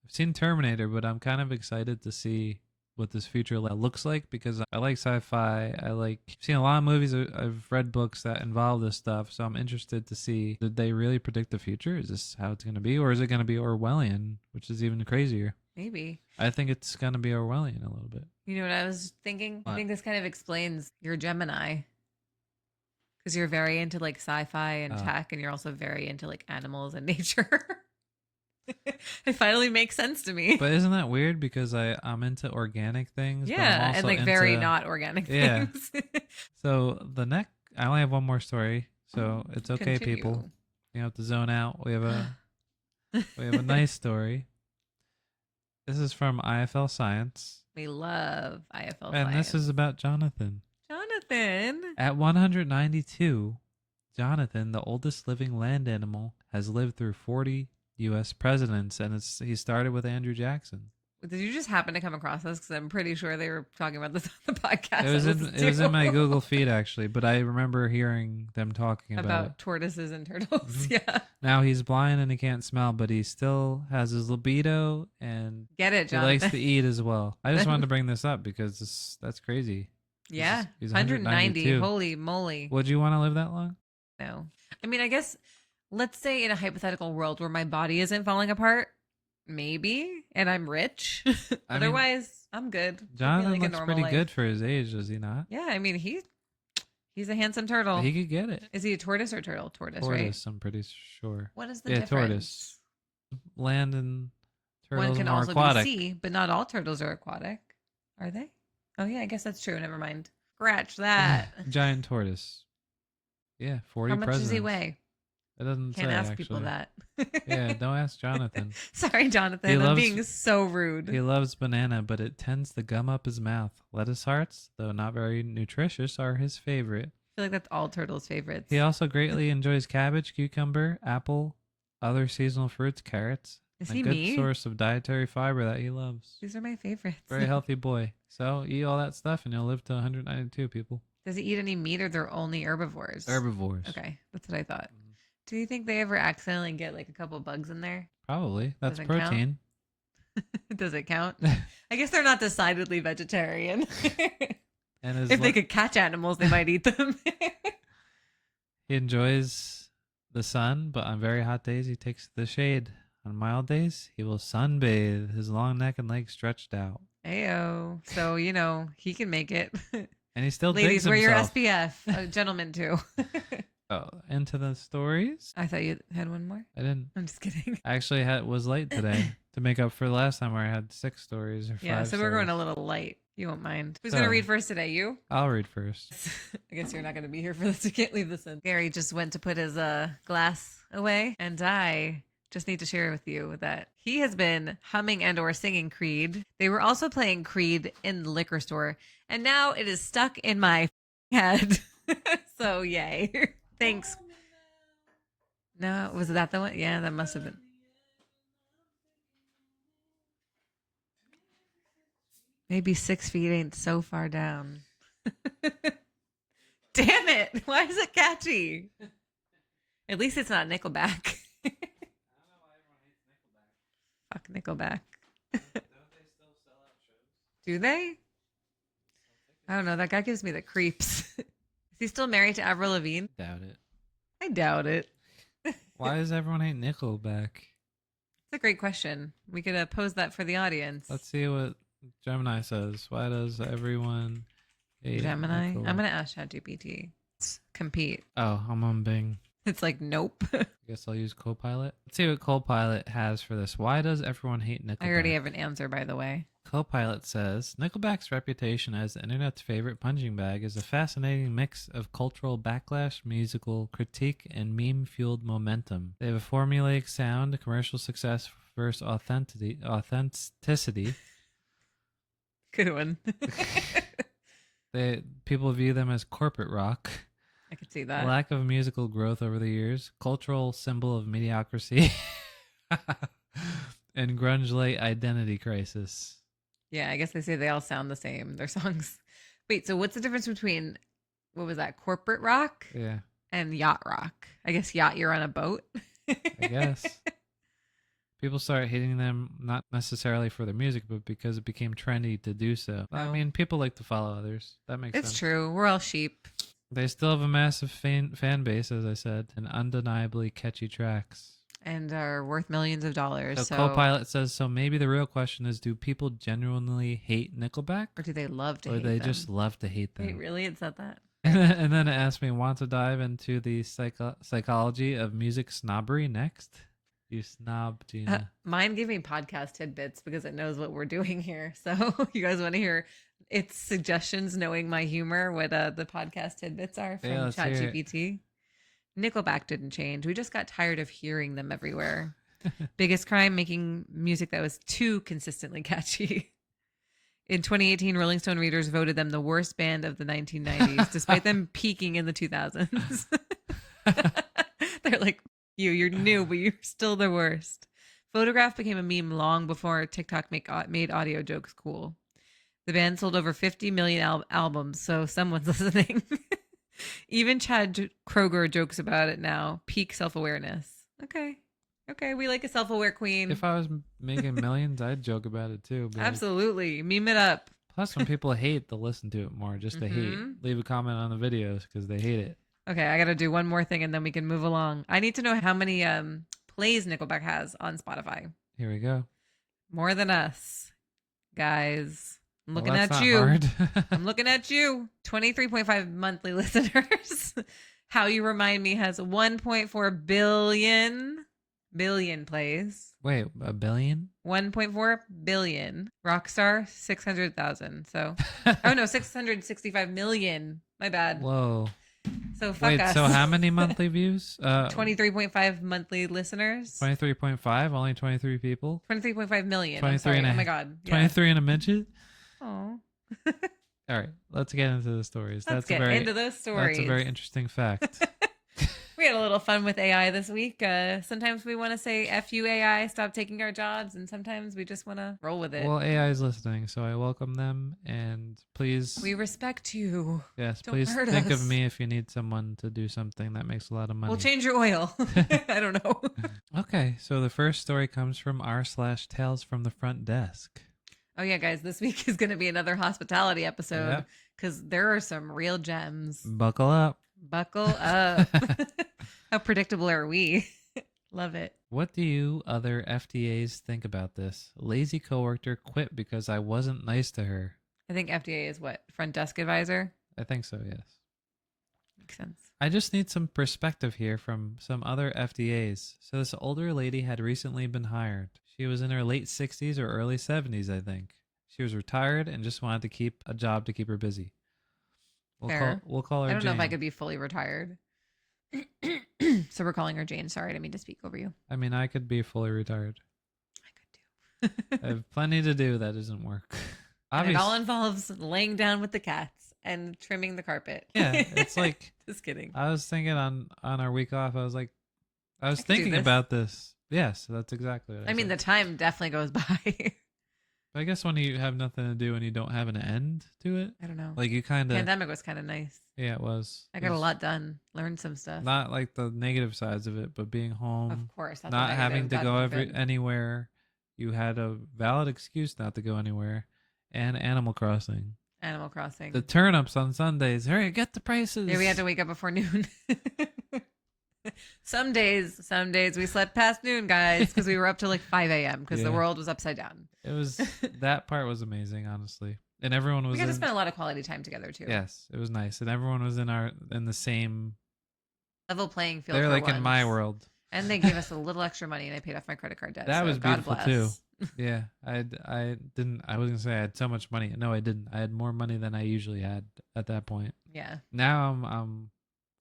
I've seen Terminator, but I'm kind of excited to see what this future looks like because I like sci-fi. I've seen a lot of movies. I've read books that involve this stuff, so I'm interested to see, did they really predict the future? Is this how it's going to be? Or is it going to be Orwellian, which is even crazier?
Maybe.
I think it's going to be Orwellian a little bit.
You know what I was thinking?
What?
I think this kind of explains your Gemini. Because you're very into like sci-fi and tech, and you're also very into like animals and nature. It finally makes sense to me.
But isn't that weird? Because I'm into organic things. But I'm
Yeah, and
also
like very
into-
not organic
Yeah.
things.
So I only have one more story, so it's okay,
Continue.
people. You have to zone out. We have a nice story. This is from IFL Science,
We love IFL
and
science.
this is about Jonathan.
Jonathan.
At 192, Jonathan, the oldest living land animal, has lived through 40 U.S. presidents, and he started with Andrew Jackson.
Did you just happen to come across this? Because I'm pretty sure they were talking about this on the podcast.
It was in my Google feed actually, but I remember hearing them talking about it.
Tortoises and turtles.
Mhm.
Yeah.
Now he's blind and he can't smell, but he still has his libido and
Get it,
he
Jonathan.
likes to eat as well. I just wanted to bring this up because that's crazy.
Yeah.
He's
190.
192.
Holy moly.
Would you want to live that long?
No. I mean, I guess let's say in a hypothetical world where my body isn't falling apart, maybe, and I'm rich. Otherwise, I'm good.
Jonathan
Living a
looks
normal
pretty
life.
good for his age, does he not?
Yeah, I mean, he's a handsome turtle.
He could get it.
Is he a tortoise or turtle? Tortoise, right?
Tortoise, I'm pretty sure.
What is the
Yeah,
difference?
tortoise. Land and turtles
One can
are
also
aquatic.
be sea, but not all turtles are aquatic. Are they? Oh yeah, I guess that's true. Never mind. Scratch that.
Giant tortoise. Yeah, 40
How much
presidents.
does he weigh?
It doesn't
Can't
say,
ask
actually.
people that.
Yeah, don't ask Jonathan.
Sorry, Jonathan.
He
I'm
loves-
being so rude.
He loves banana, but it tends to gum up his mouth. Lettuce hearts, though not very nutritious, are his favorite.
I feel like that's all turtles' favorites.
He also greatly enjoys cabbage, cucumber, apple, other seasonal fruits, carrots.
Is
A
he
good
me?
source of dietary fiber that he loves.
These are my favorites.
Very healthy boy. So eat all that stuff and you'll live to 192 people.
Does he eat any meat or they're only herbivores?
Herbivores.
Okay, that's what I thought.
Mhm.
Do you think they ever accidentally get like a couple bugs in there?
Probably. That's
Doesn't count?
protein.
Does it count? I guess they're not decidedly vegetarian.
And his
If they could catch animals, they might eat them.
he enjoys the sun, but on very hot days he takes the shade. On mild days, he will sunbathe, his long neck and legs stretched out.
Ayo. So, he can make it.
And he still
Ladies,
digs
wear your
himself.
SPF. Gentlemen, too.
Oh, into the stories?
I thought you had one more.
I didn't.
I'm just kidding.
I actually was late today to make up for the last time where I had 6 stories or 5
Yeah, so we're going a
stories.
little light. You won't mind. Who's
So-
going to read first today? You?
I'll read first.
I guess you're not going to be here for this. You can't leave this in. Gary just went to put his glass away, and I just need to share with you that he has been humming and or singing Creed. They were also playing Creed in the liquor store, and now it is stuck in my head. So yay. Thanks. No, was that the one? Yeah, that must have been. Maybe 6 feet ain't so far down. Damn it. Why is it catchy? At least it's not Nickelback. Fuck Nickelback. Do they? I don't know. That guy gives me the creeps. Is he still married to Avril Lavigne?
Doubt it.
I doubt it.
Why does everyone hate Nickelback?
It's a great question. We could pose that for the audience.
Let's see what Gemini says. Why does everyone hate
Gemini.
Nickelback?
I'm gonna ask ChatGPT. Let's compete.
Oh, I'm on Bing.
It's like, nope.
I guess I'll use Copilot. Let's see what Copilot has for this. Why does everyone hate Nickelback?
I already have an answer, by the way.
Copilot says Nickelback's reputation as the internet's favorite punching bag is a fascinating mix of cultural backlash, musical critique, and meme-fueled momentum. They have a formulaic sound, commercial success versus authenticity.
Good one.
People view them as corporate rock.
I could see that.
Lack of musical growth over the years, cultural symbol of mediocrity, and grunge-like identity crisis.
Yeah, I guess they say they all sound the same, their songs. Wait, so what's the difference between, what was that, corporate rock
Yeah,
and yacht rock? I guess yacht, you're on a boat.
I guess. People started hating them not necessarily for their music, but because it became trendy to do so. I
Oh.
mean, people like to follow others. That makes
It's
sense.
true. We're all sheep.
They still have a massive fan base, as I said, and undeniably catchy tracks.
And are worth millions of dollars.
So Copilot says, so maybe the real question is, do people genuinely hate Nickelback?
Or do they love to
Or
hate
they
them?
just love to hate them?
Wait, really? It said that?
And then it asked me, want to dive into the psychology of music snobbery next? You snob, Gina.
Mine gave me podcast tidbits because it knows what we're doing here. So you guys want to hear its suggestions, knowing my humor, what the podcast tidbits are from
Yeah, let's hear it.
ChatGPT. Nickelback didn't change. We just got tired of hearing them everywhere. Biggest crime, making music that was too consistently catchy. In 2018, Rolling Stone readers voted them the worst band of the 1990s, despite them peaking in the 2000s. They're like, you're new, but you're still the worst. Photograph became a meme long before TikTok made audio jokes cool. The band sold over 50 million albums, so someone's listening. Even Chad Kroger jokes about it now. Peak self-awareness. Okay, we like a self-aware queen.
If I was making millions, I'd joke about it too. But
Absolutely. Meme it up.
plus, when people hate, they'll listen to it more just to hate. Leave a comment on the videos because they hate it.
Okay, I got to do one more thing and then we can move along. I need to know how many plays Nickelback has on Spotify.
Here we go.
More than us, guys. I'm looking
Well, that's
at
not
you.
hard.
I'm looking at you. 23.5 monthly listeners. How You Remind Me has 1.4 billion plays.
Wait, a billion?
1.4 billion. Rockstar 600,000. So, oh no, 665 million. My bad.
Whoa.
So fuck
Wait,
us.
so how many monthly views?
23.5 monthly listeners.
23.5? Only 23 people?
23.5 million.
23
I'm sorry.
and a-
Oh my god.
23 and a midget?
Oh.
All right, let's get into the stories.
Let's get into those stories.
That's a very interesting fact.
We had a little fun with AI this week. Sometimes we want to say F you AI, stop taking our jobs, and sometimes we just want to roll with it.
Well, AI is listening, so I welcome them, and please,
We respect you.
yes,
don't
please
hurt
think
us.
of me if you need someone to do something that makes a lot of money.
We'll change your oil. I don't know.
Okay, so the first story comes from r/tales from the front desk.
Oh yeah, guys, this week is going to be another hospitality episode
Yep.
because there are some real gems.
Buckle up.
Buckle up. How predictable are we? Love it.
What do you other FDAs think about this? Lazy coworker quit because I wasn't nice to her.
I think FDA is what? Front desk advisor?
I think so, yes.
Makes sense.
I just need some perspective here from some other FDAs. So this older lady had recently been hired. She was in her late 60s or early 70s, I think. She was retired and just wanted to keep a job to keep her busy.
Fair.
We'll call her
I don't know if I
Jane.
could be fully retired. So we're calling her Jane. Sorry, I didn't mean to speak over you.
I mean, I could be fully retired.
I could
I have plenty to do. That doesn't work.
And it all
Obviously,
involves laying down with the cats and trimming the carpet.
yeah, it's like
Just kidding.
I was thinking on our week off. I was
I could do
thinking
this.
about this. Yes, that's exactly what
I mean, the
said.
time definitely goes by.
I guess when you have nothing to do and you don't have an end to it,
I don't know.
like you kind of
Pandemic was kind of nice.
yeah, it was.
I
It
got a
was
lot done. Learned some stuff.
Not like the negative sides of it, but being home,
Of course. That's
not
a
having to
negative.
go
God
anywhere. You had a valid excuse not to go anywhere, and Animal Crossing.
Animal Crossing.
The turnips on Sundays. Hurry, get the prices.
Yeah, we had to wake up before noon. Some days we slept past noon, guys, because we were up till like 5 a.m. because the
Yeah.
world was upside down.
It was that part was amazing, honestly, and everyone was.
We got to
in-
spend a lot of quality time together too.
Yes, it was nice, and everyone was in the same
Level playing field
They're
for
like in my
once.
world.
And they gave us a little extra money, and I paid off my credit card debt.
That
So
was
God
beautiful too.
bless.
Yeah, I didn't. I was gonna say I had so much money. No, I didn't. I had more money than I usually had at that point.
Yeah.
Now I'm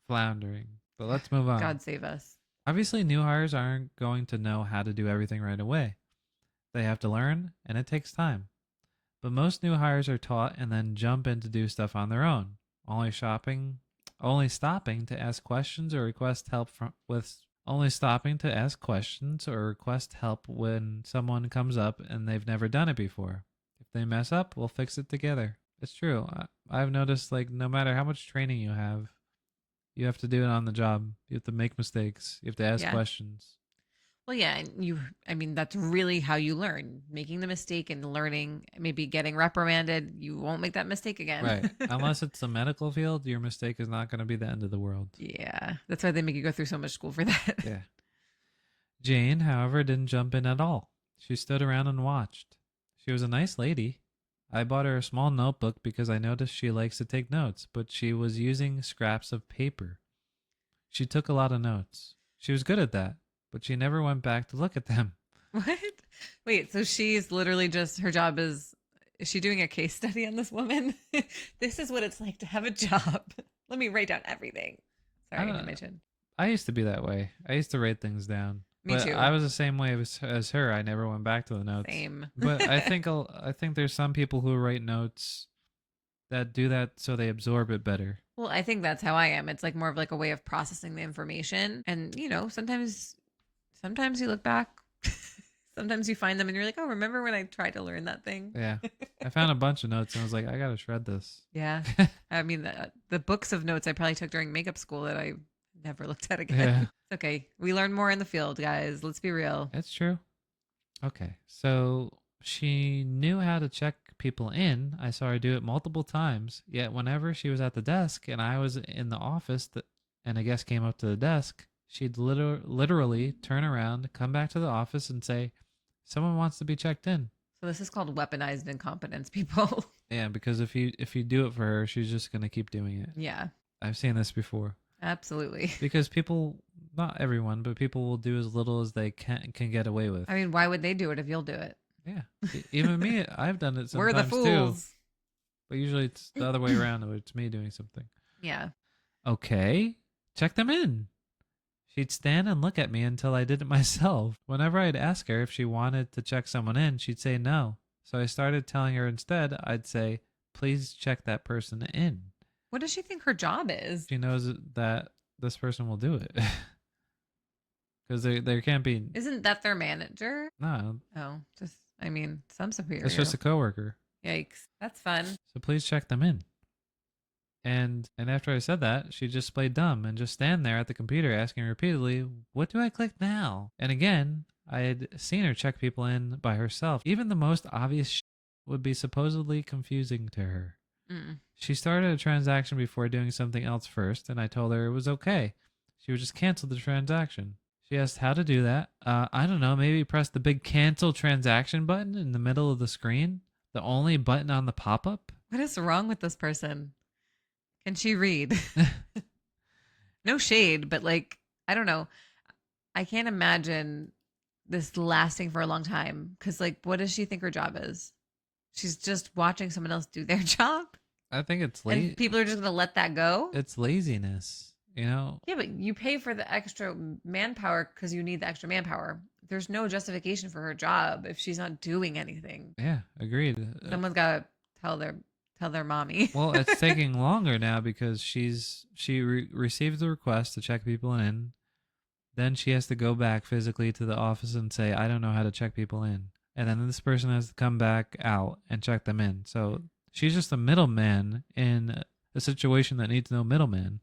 floundering. But let's move on.
God save us.
Obviously, new hires aren't going to know how to do everything right away. They have to learn, and it takes time. But most new hires are taught and then jump in to do stuff on their own, only stopping to ask questions or request help only stopping to ask questions or request help when someone comes up and they've never done it before. If they mess up, we'll fix it together. It's true. I've noticed, like, no matter how much training you have to do it on the job. You have to make mistakes. You have to ask
Yeah.
questions.
Well, yeah, and I mean, that's really how you learn. Making the mistake and learning, maybe getting reprimanded, you won't make that mistake again.
Right. Unless it's a medical field, your mistake is not going to be the end of the world.
Yeah, that's why they make you go through so much school for that.
Yeah. Jane, however, didn't jump in at all. She stood around and watched. She was a nice lady. I bought her a small notebook because I noticed she likes to take notes, but she was using scraps of paper. She took a lot of notes. She was good at that, but she never went back to look at them.
What? Wait, so she's literally just, her job is she doing a case study on this woman? This is what it's like to have a job. Let me write down everything. Sorry,
I
intermission.
I used to be that way. I used to write things down.
Me
But
too.
I was the same way as her. I never went back to the notes.
Same.
But I think there's some people who write notes that do that so they absorb it better.
Well, I think that's how I am. It's like more of like a way of processing the information. And, sometimes you look back, sometimes you find them and you're like, oh, remember when I tried to learn that thing?
Yeah. I found a bunch of notes and I was like, I got to shred this.
Yeah. I mean, the books of notes I probably took during makeup school that I never looked at again.
Yeah.
It's okay. We learn more in the field, guys. Let's be real.
That's true. Okay. So she knew how to check people in. I saw her do it multiple times. Yet whenever she was at the desk and I was in the office and a guest came up to the desk, she'd literally turn around, come back to the office and say, someone wants to be checked in.
So this is called weaponized incompetence, people.
Yeah, because if you do it for her, she's just going to keep doing it.
Yeah,
I've seen this before.
absolutely.
Because people, not everyone, but people will do as little as they can get away with.
I mean, why would they do it if you'll do it?
Yeah. Even me, I've done it sometimes
We're the fools.
too. But usually it's the other way around, where it's me doing something.
Yeah.
Okay, check them in. She'd stand and look at me until I did it myself. Whenever I'd ask her if she wanted to check someone in, she'd say no. So I started telling her instead, I'd say, please check that person in.
What does she think her job is?
She knows that this person will do it. Because there can't be...
Isn't that their manager?
No,
Oh, some superior.
it's just a coworker.
Yikes. That's fun.
So please check them in. And after I said that, she just played dumb and just stand there at the computer asking repeatedly, what do I click now? And again, I had seen her check people in by herself. Even the most obvious would be supposedly confusing to her.
Mm.
She started a transaction before doing something else first, and I told her it was okay. She would just cancel the transaction. She asked how to do that. I don't know, maybe press the big cancel transaction button in the middle of the screen? The only button on the pop-up?
What is wrong with this person? Can she read? No shade, but like, I don't know. I can't imagine this lasting for a long time. Because, like, what does she think her job is? She's just watching someone else do their job?
I think it's
And people are just going to let that go?
It's laziness, you know?
Yeah, but you pay for the extra manpower because you need the extra manpower. There's no justification for her job if she's not doing anything.
Yeah, agreed.
Someone's got to tell their mommy.
Well, it's taking longer now because she received the request to check people in. Then she has to go back physically to the office and say, I don't know how to check people in. And then this person has to come back out and check them in. So she's just a middleman in a situation that needs no middleman.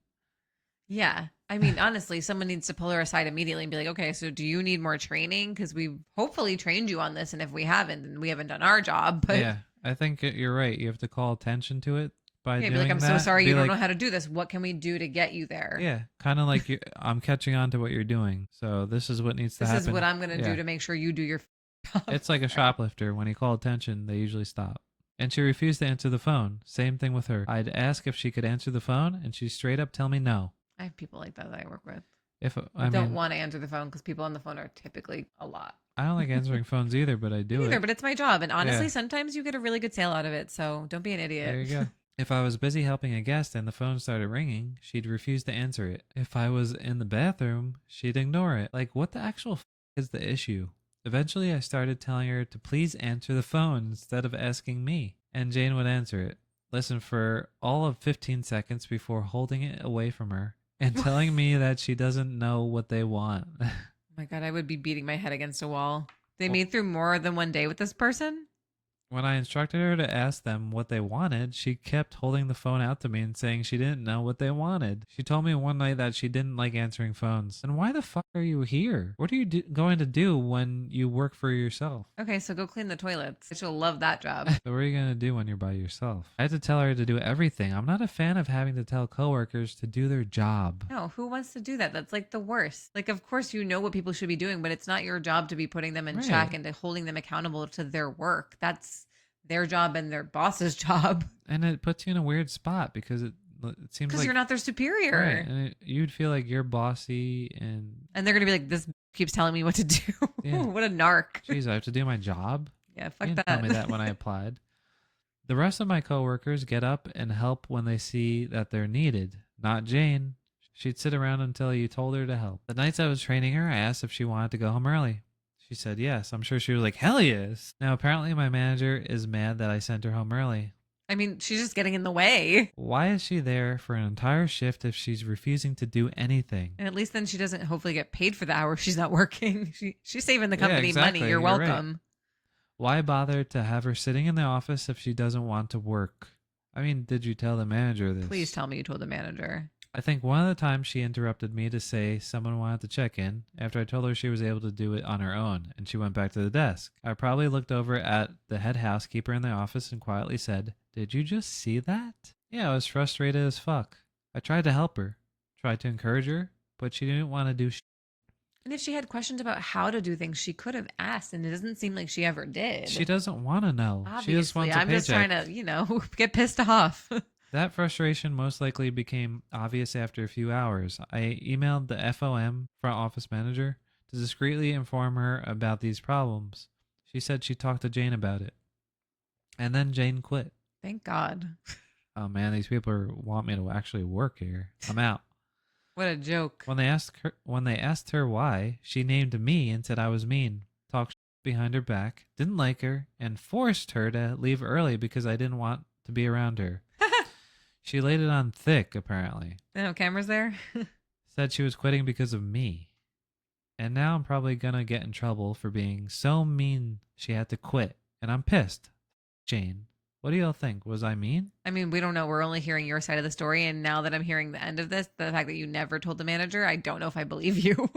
Yeah. I mean, honestly, someone needs to pull her aside immediately and be like, okay, so do you need more training? Because we've hopefully trained you on this. And if we haven't, then we haven't done our job. But
Yeah, I think you're right. You have to call attention to it by
yeah,
doing
be like, I'm so
that.
sorry
Be
you don't
like,
know how to do this. What can we do to get you there?
Yeah, kind of like I'm catching on to what you're doing. So this is what needs to happen.
This is what I'm going to
Yeah.
do to make sure you do your job.
It's like a shoplifter. When you call attention, they usually stop. And she refused to answer the phone. Same thing with her. I'd ask if she could answer the phone, and she'd straight up tell me no.
I have people like that I work with.
If
I
I
don't
mean,
want to answer the phone because people on the phone are typically a lot.
I don't like answering phones either, but I
Me
do
neither,
it.
but it's my job. And honestly,
Yeah,
sometimes you get a really good sale out of it. So don't be an
there
idiot.
you go. If I was busy helping a guest and the phone started ringing, she'd refuse to answer it. If I was in the bathroom, she'd ignore it. Like, what the actual is the issue? Eventually, I started telling her to please answer the phone instead of asking me, and Jane would answer it. Listen for all of 15 seconds before holding it away from her and
Oh
telling me that she doesn't know what they want.
my God, I would be beating my head against a wall. They
Well,
made through more than one day with this person.
when I instructed her to ask them what they wanted, she kept holding the phone out to me and saying she didn't know what they wanted. She told me one night that she didn't like answering phones. And why the fuck are you here? What are you going to do when you work for yourself?
Okay, so go clean the toilets. She'll love that job.
So what are you going to do when you're by yourself? I had to tell her to do everything. I'm not a fan of having to tell coworkers to do their job.
No, who wants to do that? That's like the worst. Like, of course, you know what people should be doing, but it's not your job to be putting them in check
Right.
and to holding them accountable to their work. That's their job and their boss's job
And it puts you in a weird spot because it seems
because
like
you're not their superior.
right, and you'd feel like you're bossy and
And they're going to be like, this keeps telling me what to do.
Yeah.
What a narc.
geez, I have to do my job.
Yeah,
You
fuck
didn't
that.
tell me that when I applied. The rest of my coworkers get up and help when they see that they're needed. Not Jane. She'd sit around until you told her to help. The nights I was training her, I asked if she wanted to go home early. She said yes. I'm sure she was like, hell yes. Now, apparently, my manager is mad that I sent her home early.
I mean, she's just getting in the way.
Why is she there for an entire shift if she's refusing to do anything?
And at least then she doesn't hopefully get paid for the hours she's not working. She's saving the
Yeah,
company
exactly.
money. You're
You're right.
welcome.
Why bother to have her sitting in the office if she doesn't want to work? I mean, did you tell the manager this?
Please tell me you told the manager.
I think one of the times she interrupted me to say someone wanted to check in after I told her she was able to do it on her own, and she went back to the desk. I probably looked over at the head housekeeper in the office and quietly said, "Did you just see that?" Yeah, I was frustrated as fuck. I tried to help her, tried to encourage her, but she didn't want to do shit.
And if she had questions about how to do things, she could have asked, and it doesn't seem like she ever did.
She doesn't want to know. She just
Obviously,
wants a
I'm just
paycheck.
trying to, get pissed off.
That frustration most likely became obvious after a few hours. I emailed the FOM, front office manager, to discreetly inform her about these problems. She said she talked to Jane about it. And then Jane quit.
Thank God.
Oh man, these people want me to actually work here. I'm out.
What a joke.
When they asked her why, she named me and said I was mean, talked behind her back, didn't like her, and forced her to leave early because I didn't want to be around her. She laid it on thick, apparently.
No cameras there?
Said she was quitting because of me. And now I'm probably gonna get in trouble for being so mean she had to quit. And I'm pissed. Jane, what do y'all think? Was I mean?
I mean, we don't know. We're only hearing your side of the story. And now that I'm hearing the end of this, the fact that you never told the manager, I don't know if I believe you.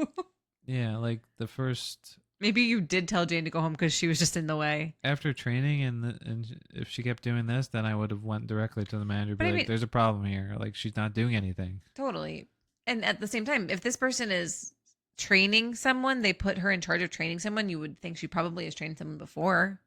Yeah, like the first
Maybe you did tell Jane to go home because she was just in the way.
after training, and if she kept doing this, then I would have went directly to the manager,
But
be
I
like,
mean-
"There's a problem here. Like she's not doing anything."
Totally. And at the same time, if this person is training someone, they put her in charge of training someone, you would think she probably has trained someone before.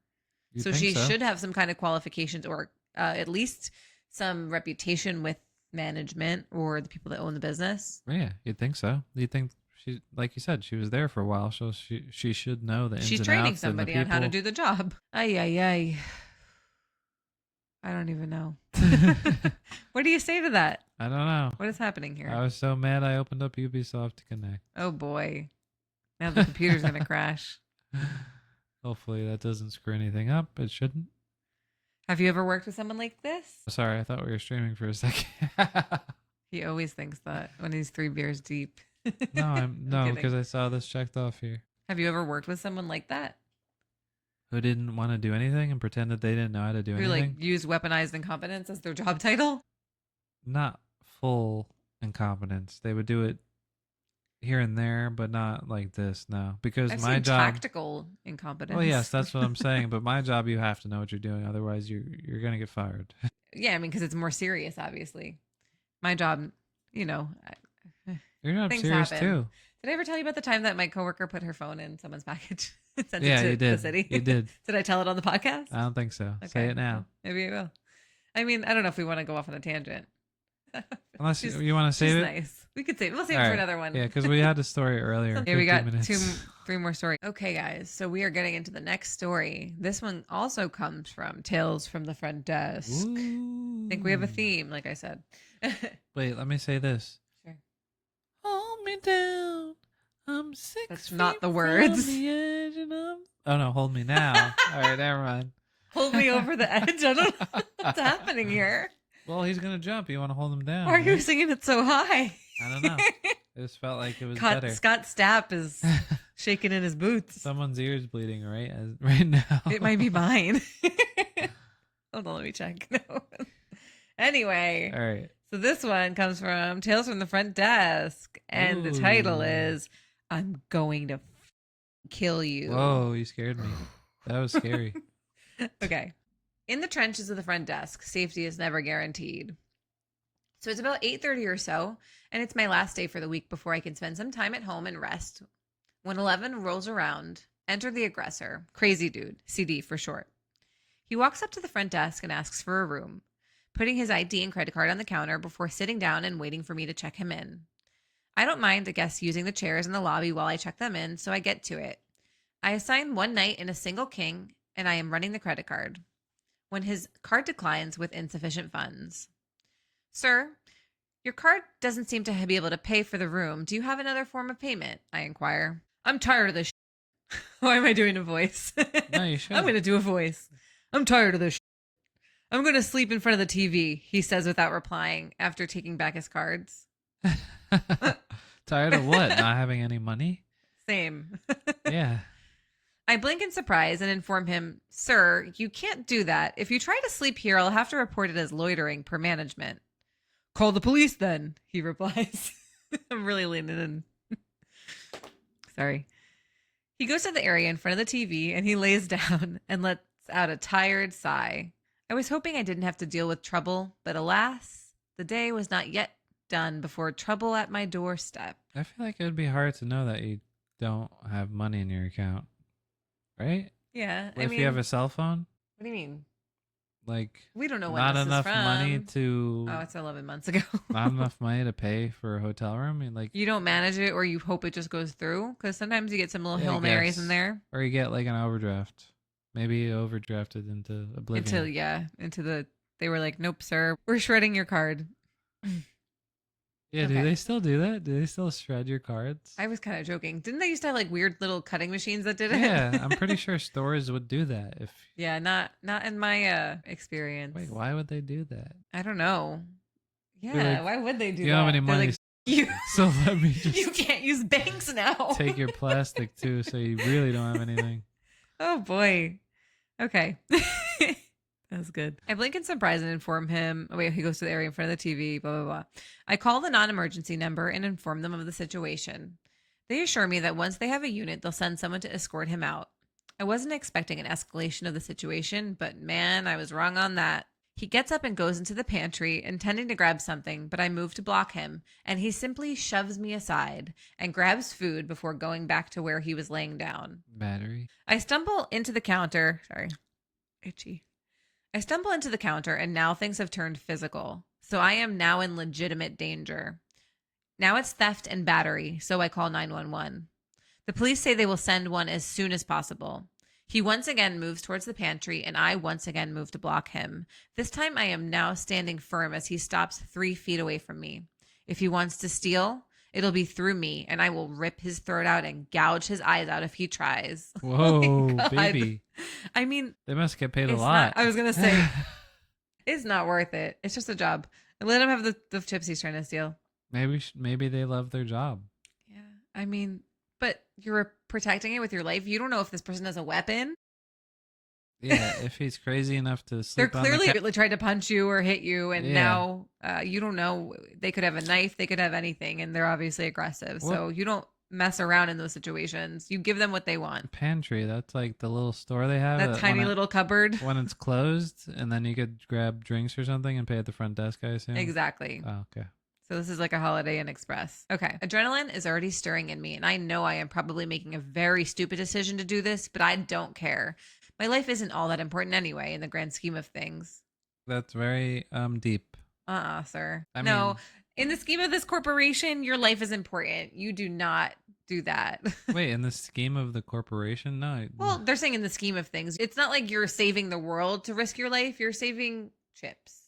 You
So
think
she should have some kind of qualifications or at least some reputation with management or the people that own the business.
Yeah, you'd think so. You'd think she, like you said, she was there for a while, so she should know the ins
She's
and
training
outs and the
somebody on how to
people.
do the job. Ay, ay, ay. I don't even know. What do you say to that?
I don't know.
What is happening here?
I was so mad I opened up Ubisoft to connect.
Oh boy. Now the computer's going to crash.
Hopefully that doesn't screw anything up. It shouldn't.
Have you ever worked with someone like this?
Sorry, I thought we were streaming for a second.
He always thinks that when he's 3 beers deep.
No,
I'm
no,
kidding.
because I saw this checked off here.
Have you ever worked with someone like that?
Who didn't want to do anything and pretend that they didn't know how to do
Who
anything?
like use weaponized incompetence as their job title?
Not full incompetence. They would do it here and there, but not like this. No, because
I've
my
seen
job.
tactical incompetence.
Well, yes, that's what I'm saying. But my job, you have to know what you're doing, otherwise you're gonna get fired.
Yeah, I mean, because it's more serious, obviously. My job,
You're not
Things
serious
happen.
too.
Did I ever tell you about the time that my coworker put her phone in someone's package and sent
Yeah,
it to
you
the
did.
city?
You did.
Did I tell it on the podcast?
I don't think so. Say it now.
Maybe I will. I mean, I don't know if we want to go off on a tangent.
Unless
She's-
you want to
She's
save it.
nice. We could save. We'll save
All
it for
right.
another one.
Yeah, because we had a story earlier.
Okay, we
15
got
minutes.
3 more stories. Okay, guys, so we are getting into the next story. This one also comes from Tales from the Front Desk. I think we have a
Ooh.
theme, like I said.
Wait, let me say this.
Sure.
Hold me down. I'm 6
That's not
feet
the
from
words.
the edge and oh no, hold me now. All right, never mind.
Hold me over the edge. I don't know what's happening here.
Well, he's gonna jump. You want to hold him down?
Why are you
right?
singing it so high?
I don't know. It just felt like it was better.
Scott Stapp is shaking in his boots.
Someone's ears bleeding right now.
It might be mine. Hold on, let me check. No. Anyway,
All right.
so this one comes from Tales from the Front Desk, and the title
Ooh.
is "I'm Going to Kill You."
Whoa, you scared me. That was scary.
Okay. In the trenches of the front desk, safety is never guaranteed. So it's about 8:30 or so, and it's my last day for the week before I can spend some time at home and rest. When 11 rolls around, enter the aggressor, crazy dude, CD for short. He walks up to the front desk and asks for a room, putting his ID and credit card on the counter before sitting down and waiting for me to check him in. I don't mind the guests using the chairs in the lobby while I check them in, so I get to it. I assign one night in a single king, and I am running the credit card when his card declines with insufficient funds. Sir, your card doesn't seem to be able to pay for the room. Do you have another form of payment? I inquire. I'm tired of this. Why am I doing a voice?
No, you should.
I'm going to do a voice. I'm tired of this. I'm going to sleep in front of the TV, he says without replying after taking back his cards.
Tired of what? Not having any money?
Same.
Yeah.
I blink in surprise and inform him, Sir, you can't do that. If you try to sleep here, I'll have to report it as loitering per management. Call the police then, he replies. I'm really leaning in. Sorry. He goes to the area in front of the TV and he lays down and lets out a tired sigh. I was hoping I didn't have to deal with trouble, but alas, the day was not yet done before trouble at my doorstep.
I feel like it would be hard to know that you don't have money in your account. Right?
Yeah.
What if you have a cell phone?
What do you mean?
Like,
We don't know when
not
this
enough
is from.
money to.
Oh, it's 11 months ago.
Not enough money to pay for a hotel room. I mean, like,
You don't manage it, or you hope it just goes through? Because sometimes you get some little
Yeah, I
Hail Marys
guess.
in there.
or you get like an overdraft. Maybe you overdrafted into oblivion.
They were like, nope, sir, we're shredding your card.
Yeah,
Okay.
do they still do that? Do they still shred your cards?
I was kind of joking. Didn't they used to have like weird little cutting machines that did it?
Yeah, I'm pretty sure stores would do that. If
Yeah, not in my experience.
wait, why would they do that?
I don't know.
Be
Yeah,
like,
why would they do
you
that?
don't have any
They're
money,
like, you,
so let me just
you can't use banks now.
take your plastic too, so you really don't have anything.
Oh boy. Okay. That was good. I blink in surprise and inform him. Oh, wait, he goes to the area in front of the TV, blah, blah, blah. I call the non-emergency number and inform them of the situation. They assure me that once they have a unit, they'll send someone to escort him out. I wasn't expecting an escalation of the situation, but man, I was wrong on that. He gets up and goes into the pantry, intending to grab something, but I move to block him, and he simply shoves me aside and grabs food before going back to where he was laying down.
Battery.
I stumble into the counter. Sorry. Itchy. I stumble into the counter, and now things have turned physical. So I am now in legitimate danger. Now it's theft and battery, so I call 911. The police say they will send one as soon as possible. He once again moves towards the pantry, and I once again move to block him. This time I am now standing firm as he stops 3 feet away from me. If he wants to steal, it'll be through me, and I will rip his throat out and gouge his eyes out if he tries.
Whoa,
Oh my God.
baby.
I mean,
They must get paid a
it's
lot.
not, I was going to say, it's not worth it. It's just a job. Let him have the chips he's trying to steal.
Maybe they love their job.
Yeah. I mean, but you're protecting it with your life. You don't know if this person has a weapon.
Yeah, if he's crazy enough to
They're
sleep on the
clearly tried to punch you or hit you, and
Yeah.
now you don't know. They could have a knife, they could have anything, and they're obviously aggressive. So you don't mess around in those situations. You give them what they want.
pantry. That's like the little store they have.
That tiny little cupboard.
when it's closed, and then you could grab drinks or something and pay at the front desk, I assume.
Exactly.
Oh, okay.
So this is like a Holiday Inn Express. Okay. Adrenaline is already stirring in me, and I know I am probably making a very stupid decision to do this, but I don't care. My life isn't all that important anyway in the grand scheme of things.
That's very deep.
Sir.
I
No,
mean,
in the scheme of this corporation, your life is important. You do not do that.
wait, in the scheme of the corporation? No.
Well, they're saying in the scheme of things, it's not like you're saving the world to risk your life. You're saving chips.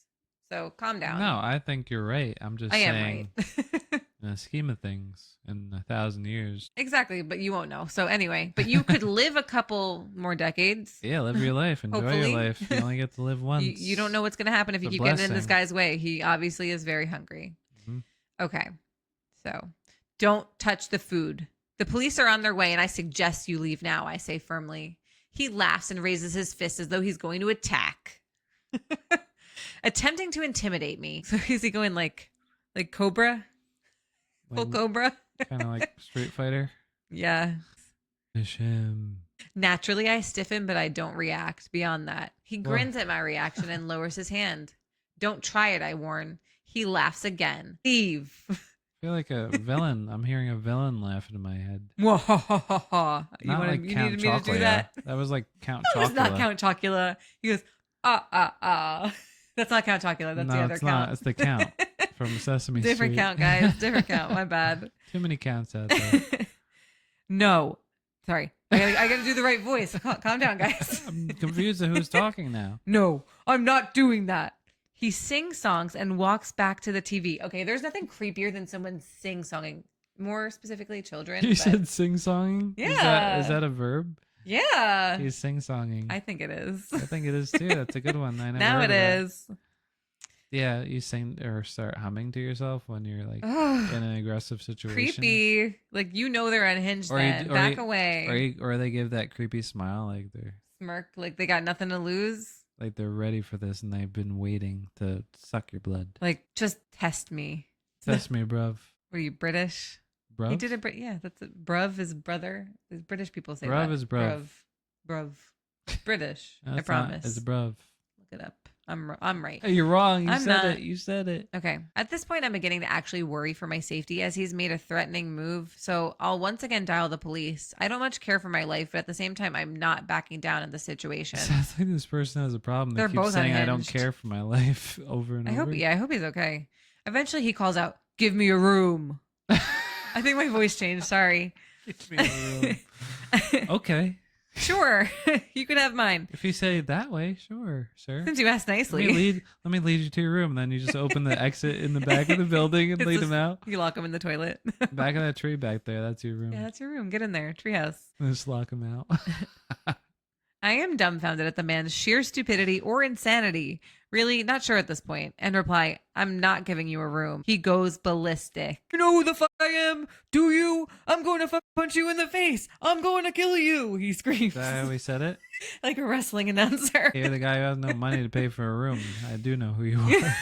So calm down.
No, I think you're right. I'm just
I am right.
saying, in the scheme of things, in 1,000 years.
Exactly, but you won't know. So anyway, but you could live a couple more decades.
Yeah, live your life. Enjoy
Hopefully.
your life. You only get to live once.
You don't know what's going to happen if
It's
you
a
keep getting in this
blessing.
guy's way. He obviously is very hungry.
Mhm.
Okay. So don't touch the food. The police are on their way, and I suggest you leave now, I say firmly. He laughs and raises his fist as though he's going to attack, attempting to intimidate me. So is he going like Cobra? Full
Like,
Cobra?
kind of like Street Fighter.
Yeah.
Finish him.
Naturally, I stiffen, but I don't react. Beyond that, he grins at my reaction and lowers his hand. Don't try it, I warn. He laughs again. Leave.
I feel like a villain. I'm hearing a villain laughing in my head.
Not
Not like
you
Count
needed me to do
Chocula.
that?
That was like Count
That was
Chocula.
not Count Chocula. He goes, ah. That's not Count Chocula. That's
no,
the other
it's
Count.
not. It's the Count from Sesame
Different
Street.
Count, guys. Different Count. My bad.
Too many counts out there.
No. Sorry. I gotta do the right voice. Calm down, guys.
I'm confused at who's talking now.
No, I'm not doing that. He sings songs and walks back to the TV. Okay, there's nothing creepier than someone sing-songing. More specifically, children.
You
but-
said sing-songing?
Yeah.
Is that a verb?
Yeah.
He's sing-songing.
I think it is.
I think it is too. That's a good one. I never
Now
heard
it
of that.
is.
Yeah, you sing or start humming to yourself when you're like in
Ugh,
an aggressive situation.
creepy. Like they're unhinged. Then back away.
Or they give that creepy smile like
Smirk. Like they got nothing to lose.
they're ready for this and they've been waiting to suck your blood.
Like just test me.
Test me, bruv.
Were you British?
Bruv?
He did it. Yeah, that's it. Bruv is brother. Is British people say
Bruv
that?
is bruv.
Bruv. British. I
That's
promise.
not- It's bruv.
Look it up. I'm right.
Hey, you're wrong. You
I'm
said
not.
it. You said it.
Okay. At this point, I'm beginning to actually worry for my safety as he's made a threatening move. So I'll once again dial the police. I don't much care for my life, but at the same time, I'm not backing down in the situation.
Sounds like this person has a problem. They
They're
keep
both
saying I don't
unhinged.
care for my life over and
I
over.
hope he's okay. Eventually, he calls out, "Give me a room." I think my voice changed. Sorry.
Give me a room. Okay.
Sure, you can have mine.
If you say it that way, sure, sir.
Since you asked
Let
nicely.
me lead you to your room. Then you just open the exit in the back of the building and
It's
lead
just-
him out.
You lock him in the toilet.
Back of that tree back there. That's your room.
Yeah, that's your room. Get in there. Treehouse.
And just lock him out.
I am dumbfounded at the man's sheer stupidity or insanity. Really, not sure at this point. And reply, I'm not giving you a room. He goes ballistic. You know who the fuck I am? Do you? I'm going to fuck punch you in the face. I'm going to kill you. He screams
Is that how we said it?
like a wrestling announcer.
You're the guy who has no money to pay for a room. I do know who you are.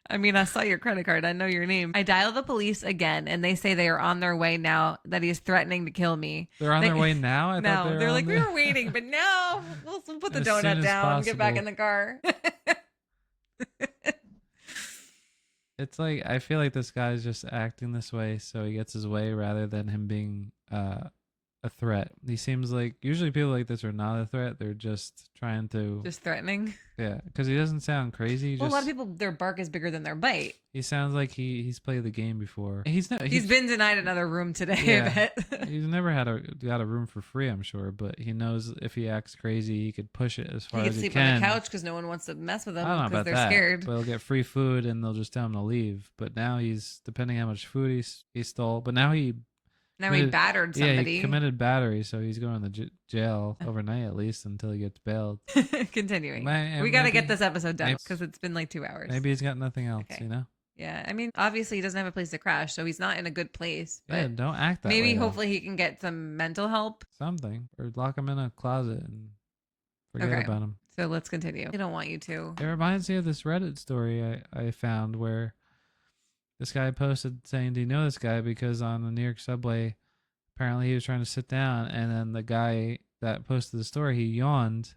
I mean, I saw your credit card. I know your name. I dial the police again, and they say they are on their way now, that he is threatening to kill me.
They're on their way now? I thought
No,
they were
they're
on
like, we
the-
were waiting, but now we'll put the
As soon
donut
as
down and get back
possible.
in the car.
It's like, I feel like this guy's just acting this way so he gets his way rather than him being a threat. He seems like, usually people like this are not a threat. They're just trying to,
Just threatening.
yeah, because he doesn't sound crazy.
Well, a lot of people, their bark is bigger than their bite.
He sounds like he's played the game before.
He's been denied another room today,
Yeah.
I bet.
He's never got a room for free, I'm sure, but he knows if he acts crazy, he could push it as
He
far
can
as he
sleep
can.
on the couch because no one wants to mess with him
I don't know
because
about
they're
that,
scared.
but he'll get free food and they'll just tell him to leave. But now he's, depending how much food he stole, but now he
Now he battered
yeah,
somebody.
he committed battery, so he's going to jail overnight at least until he gets bailed.
Continuing.
May-
We got to
maybe-
get this episode done
maybe-
because it's been like 2 hours.
Maybe he's got nothing else,
Okay.
you know?
Yeah. I mean, obviously he doesn't have a place to crash, so he's not in a good place. But
Yeah, don't act that
maybe
way. though.
hopefully he can get some mental help.
Something. Or lock him in a closet and forget
Okay.
about him.
So let's continue. I don't want you to.
It reminds me of this Reddit story I found where this guy posted saying, do you know this guy? Because on the New York subway, apparently he was trying to sit down, and then the guy that posted the story, he yawned,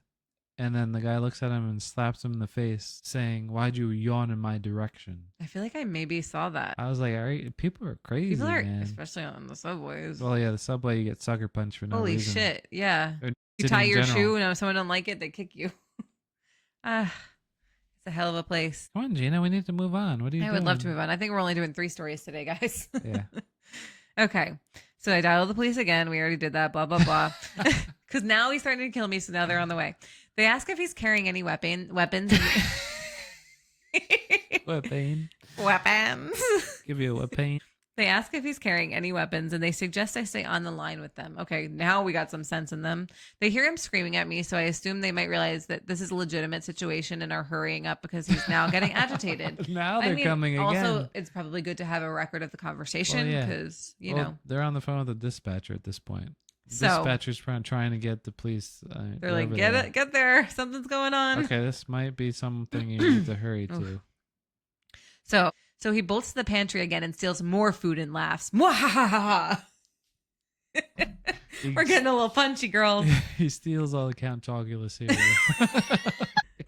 and then the guy looks at him and slaps him in the face, saying, why'd you yawn in my direction?
I feel like I maybe saw that.
I was like, all right, people are crazy,
People are,
man.
especially on the subways.
Well, yeah, the subway, you get sucker punched for no
Holy
reason.
shit. Yeah.
Or
You
city
tie
in
your
general.
shoe and if someone don't like it, they kick you. It's a hell of a place.
Come on, Gina. We need to move on. What are you
I
doing?
would love to move on. I think we're only doing 3 stories today, guys.
Yeah.
Okay. So I dialed the police again. We already did that. Blah, blah, blah. Because now he's starting to kill me. So now they're on the way. They ask if he's carrying any weapons.
What pain?
Weapons.
Give you a pain.
They ask if he's carrying any weapons and they suggest I stay on the line with them. Okay, now we got some sense in them. They hear him screaming at me, so I assume they might realize that this is a legitimate situation and are hurrying up because he's now getting agitated.
Now they're coming again.
Also, it's probably good to have a record of the conversation because, you know.
They're on the phone with the dispatcher at this point.
So,
Dispatcher's trying to get the police.
They're like, get there. Something's going on.
Okay, this might be something you need to hurry to.
So he bolts to the pantry again and steals more food and laughs. Mwahaha! We're getting a little punchy, girls.
He steals all the Count Chocula cereal.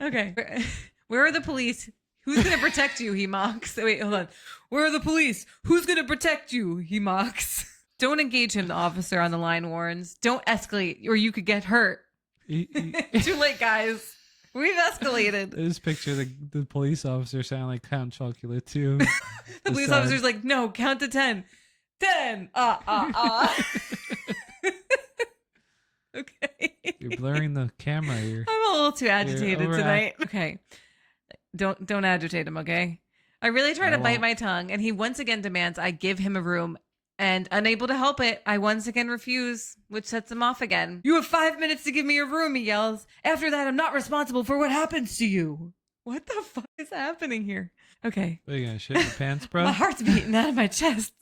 Okay. Where are the police? Who's going to protect you? He mocks. Wait, hold on. Where are the police? Who's going to protect you? He mocks. Don't engage him, the officer on the line warns. Don't escalate or you could get hurt. Too late, guys. We've escalated.
I just picture the police officer sound like Count Chocula too.
The police officer's like, no, count to 10. 10. Okay.
You're blurring the camera here.
I'm a little too agitated tonight. Okay. Don't agitate him, okay? I really try to bite my tongue, and he once again demands I give him a room. And unable to help it, I once again refuse, which sets him off again. You have 5 minutes to give me a room, he yells. After that, I'm not responsible for what happens to you. What the fuck is happening here? Okay.
What, are you gonna shit your pants, bro?
My heart's beating out of my chest.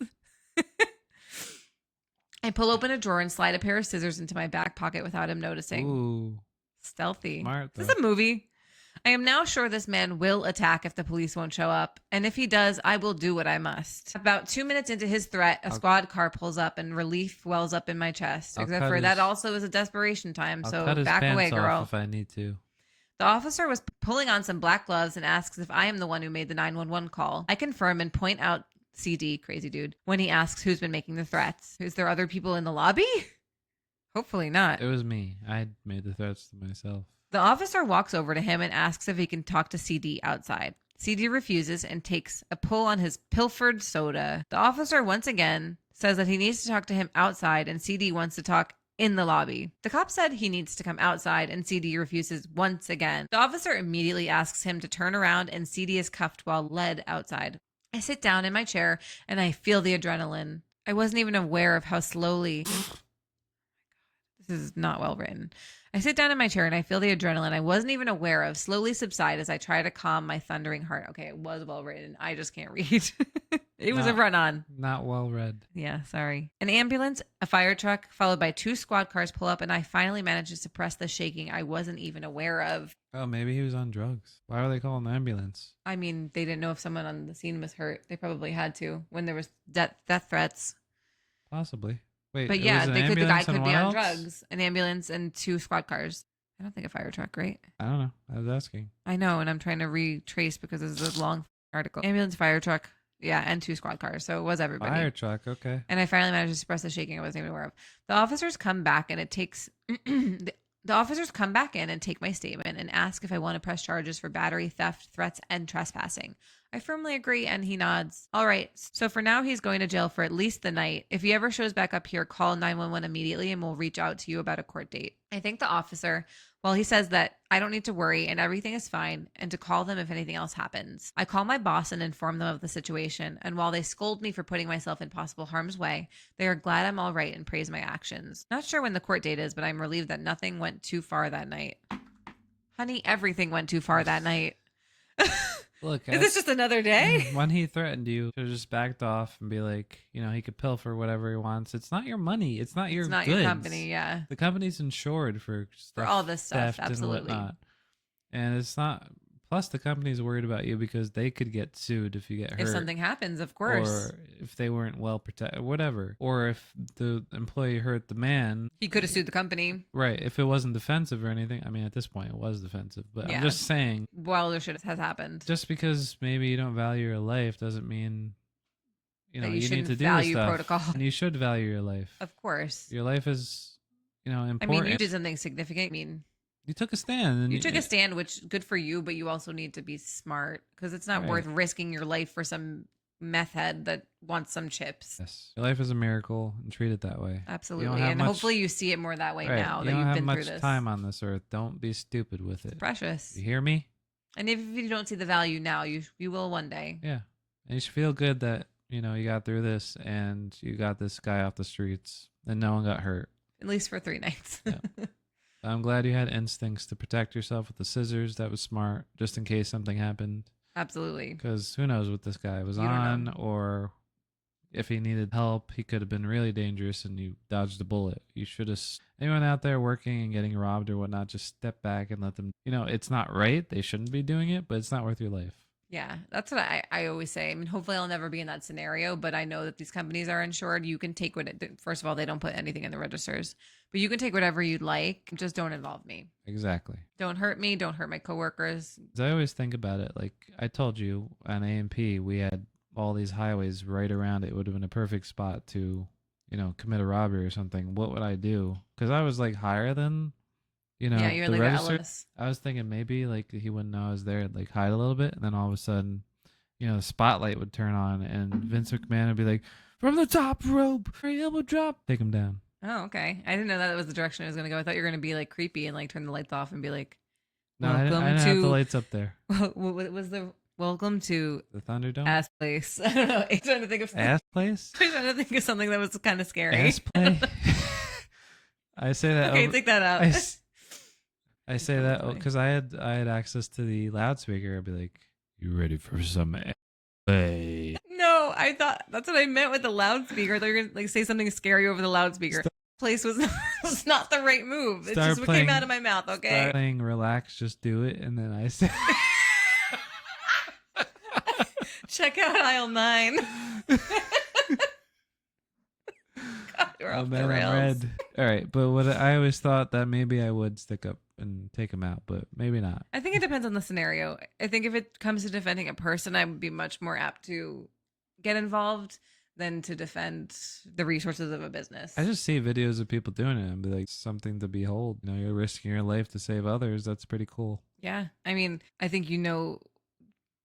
I pull open a drawer and slide a pair of scissors into my back pocket without him noticing.
Ooh.
Stealthy.
Smart,
This is a movie. I am now sure this man will attack if the police won't show up. And if he does, I will do what I must. About 2 minutes into his threat, a squad car pulls up and relief wells up in my chest. Except for that also is a desperation time.
I'll
so
cut his
back
pants
away, girl.
off if I need to.
The officer was pulling on some black gloves and asks if I am the one who made the 911 call. I confirm and point out CD, crazy dude, when he asks who's been making the threats. Is there other people in the lobby? Hopefully not.
It was me. I made the threats to myself.
The officer walks over to him and asks if he can talk to CD outside. CD refuses and takes a pull on his pilfered soda. The officer once again says that he needs to talk to him outside and CD wants to talk in the lobby. The cop said he needs to come outside and CD refuses once again. The officer immediately asks him to turn around and CD is cuffed while led outside. I sit down in my chair and I feel the adrenaline. I wasn't even aware of how slowly... This is not well written. I sit down in my chair and I feel the adrenaline I wasn't even aware of slowly subside as I try to calm my thundering heart. Okay, it was well written. I just can't read. It was a run on.
Not well read.
Yeah, sorry. An ambulance, a fire truck, followed by 2 squad cars pull up and I finally managed to suppress the shaking I wasn't even aware of.
Oh, maybe he was on drugs. Why were they calling the ambulance?
I mean, they didn't know if someone on the scene was hurt. They probably had to when there was death threats.
Possibly. Wait,
but yeah, the guy could be on
else?
drugs. An ambulance and 2 squad cars. I don't think a fire truck, right?
I don't know. I was asking.
I know, and I'm trying to retrace because this is a long article. Ambulance, fire truck, yeah, and 2 squad cars. So it was everybody.
Fire truck, okay.
And I finally managed to suppress the shaking I wasn't even aware of. The officers come back and it takes... The officers come back in and take my statement and ask if I want to press charges for battery, theft, threats, and trespassing. I firmly agree, and he nods. All right, so for now, he's going to jail for at least the night. If he ever shows back up here, call 911 immediately, and we'll reach out to you about a court date. I thank the officer. Well, he says that I don't need to worry and everything is fine and to call them if anything else happens. I call my boss and inform them of the situation. And while they scold me for putting myself in possible harm's way, they are glad I'm all right and praise my actions. Not sure when the court date is, but I'm relieved that nothing went too far that night. Honey, everything went too far that night.
Look,
is this just another day?
When he threatened you, should have just backed off and be like, you know, he could pilfer whatever he wants. It's not your money. It's not your goods.
Your company, yeah.
The company's insured for stuff,
for all this stuff, absolutely.
And whatnot. And it's not. Plus, the company's worried about you because they could get sued if you get hurt.
If something happens, of course.
Or if they weren't well protected, whatever. Or if the employee hurt the man.
He could have sued the company.
Right. If it wasn't defensive or anything. I mean, at this point, it was defensive. But yeah. I'm just saying.
Well, there shit has happened.
Just because maybe you don't value your life doesn't mean, you know, you need to do
value
this stuff.
Protocol.
And you should value your life.
Of course.
Your life is, you know, important.
I mean, you did something significant. I mean...
You took a stand. And
You took a stand, which good for you, but you also need to be smart because it's not worth
Right.
risking your life for some meth head that wants some chips.
Yes. Your life is a miracle and treat it that way. You don't
Absolutely.
have
And
much,
hopefully you see it more that way
right.
now
You
that
don't
you've
have
been through
much
this.
time on this earth. Don't be stupid with
It's
it.
precious.
You hear me?
And if you don't see the value now, you will one day.
Yeah. And you should feel good that, you got through this and you got this guy off the streets and no one got hurt.
At least for 3 nights.
Yeah. I'm glad you had instincts to protect yourself with the scissors. That was smart, just in case something happened.
Absolutely.
Because who knows what this guy was
You don't
on,
know.
or if he needed help, he could have been really dangerous and you dodged a bullet. You should have. Anyone out there working and getting robbed or whatnot, just step back and let them. It's not right. They shouldn't be doing it, but it's not worth your life.
Yeah, that's what I always say. I mean, hopefully I'll never be in that scenario, but I know that these companies are insured. You can take first of all, they don't put anything in the registers, but you can take whatever you'd like. Just don't involve me.
Exactly.
Don't hurt me. Don't hurt my coworkers.
'Cause I always think about it. Like I told you on A&P, we had all these highways right around it. It would have been a perfect spot to, commit a robbery or something. What would I do? Because I was like higher than,
Yeah, you're
the
like
register.
Ellis.
I was thinking maybe like he wouldn't know I was there, like hide a little bit, and then all of a sudden, the spotlight would turn on, and Vince McMahon would be like, "From the top rope, elbow drop, take him down."
Oh, okay. I didn't know that was the direction I was going to go. I thought you were going to be like creepy and like turn the lights off and be like,
No, I
welcome
didn't have the
to
lights up there.
what was the welcome to
The Thunderdome.
ass place. I don't know. I'm trying to think of
Ass place.
I'm trying to think of something that was kind of scary.
Ass play. I say that.
Okay, take that out.
I say
That's
that
funny.
because I had access to the loudspeaker. I'd be like, "You ready for some play?"
No, I thought that's what I meant with the loudspeaker. I thought you were gonna like say something scary over the loudspeaker. Place was was not the right move. It's
Start
just what came out of my mouth.
Start
Okay.
playing relax, just do it, and then I say,
Check out aisle 9. God, we're
"Oh
off the
man, I'm
rails.
red." All right, but what I always thought that maybe I would stick up and take him out, but maybe not.
I think it depends on the scenario. I think if it comes to defending a person, I would be much more apt to get involved than to defend the resources of a business.
I just see videos of people doing it and be like, something to behold. You're risking your life to save others. That's pretty cool.
Yeah. I mean, I think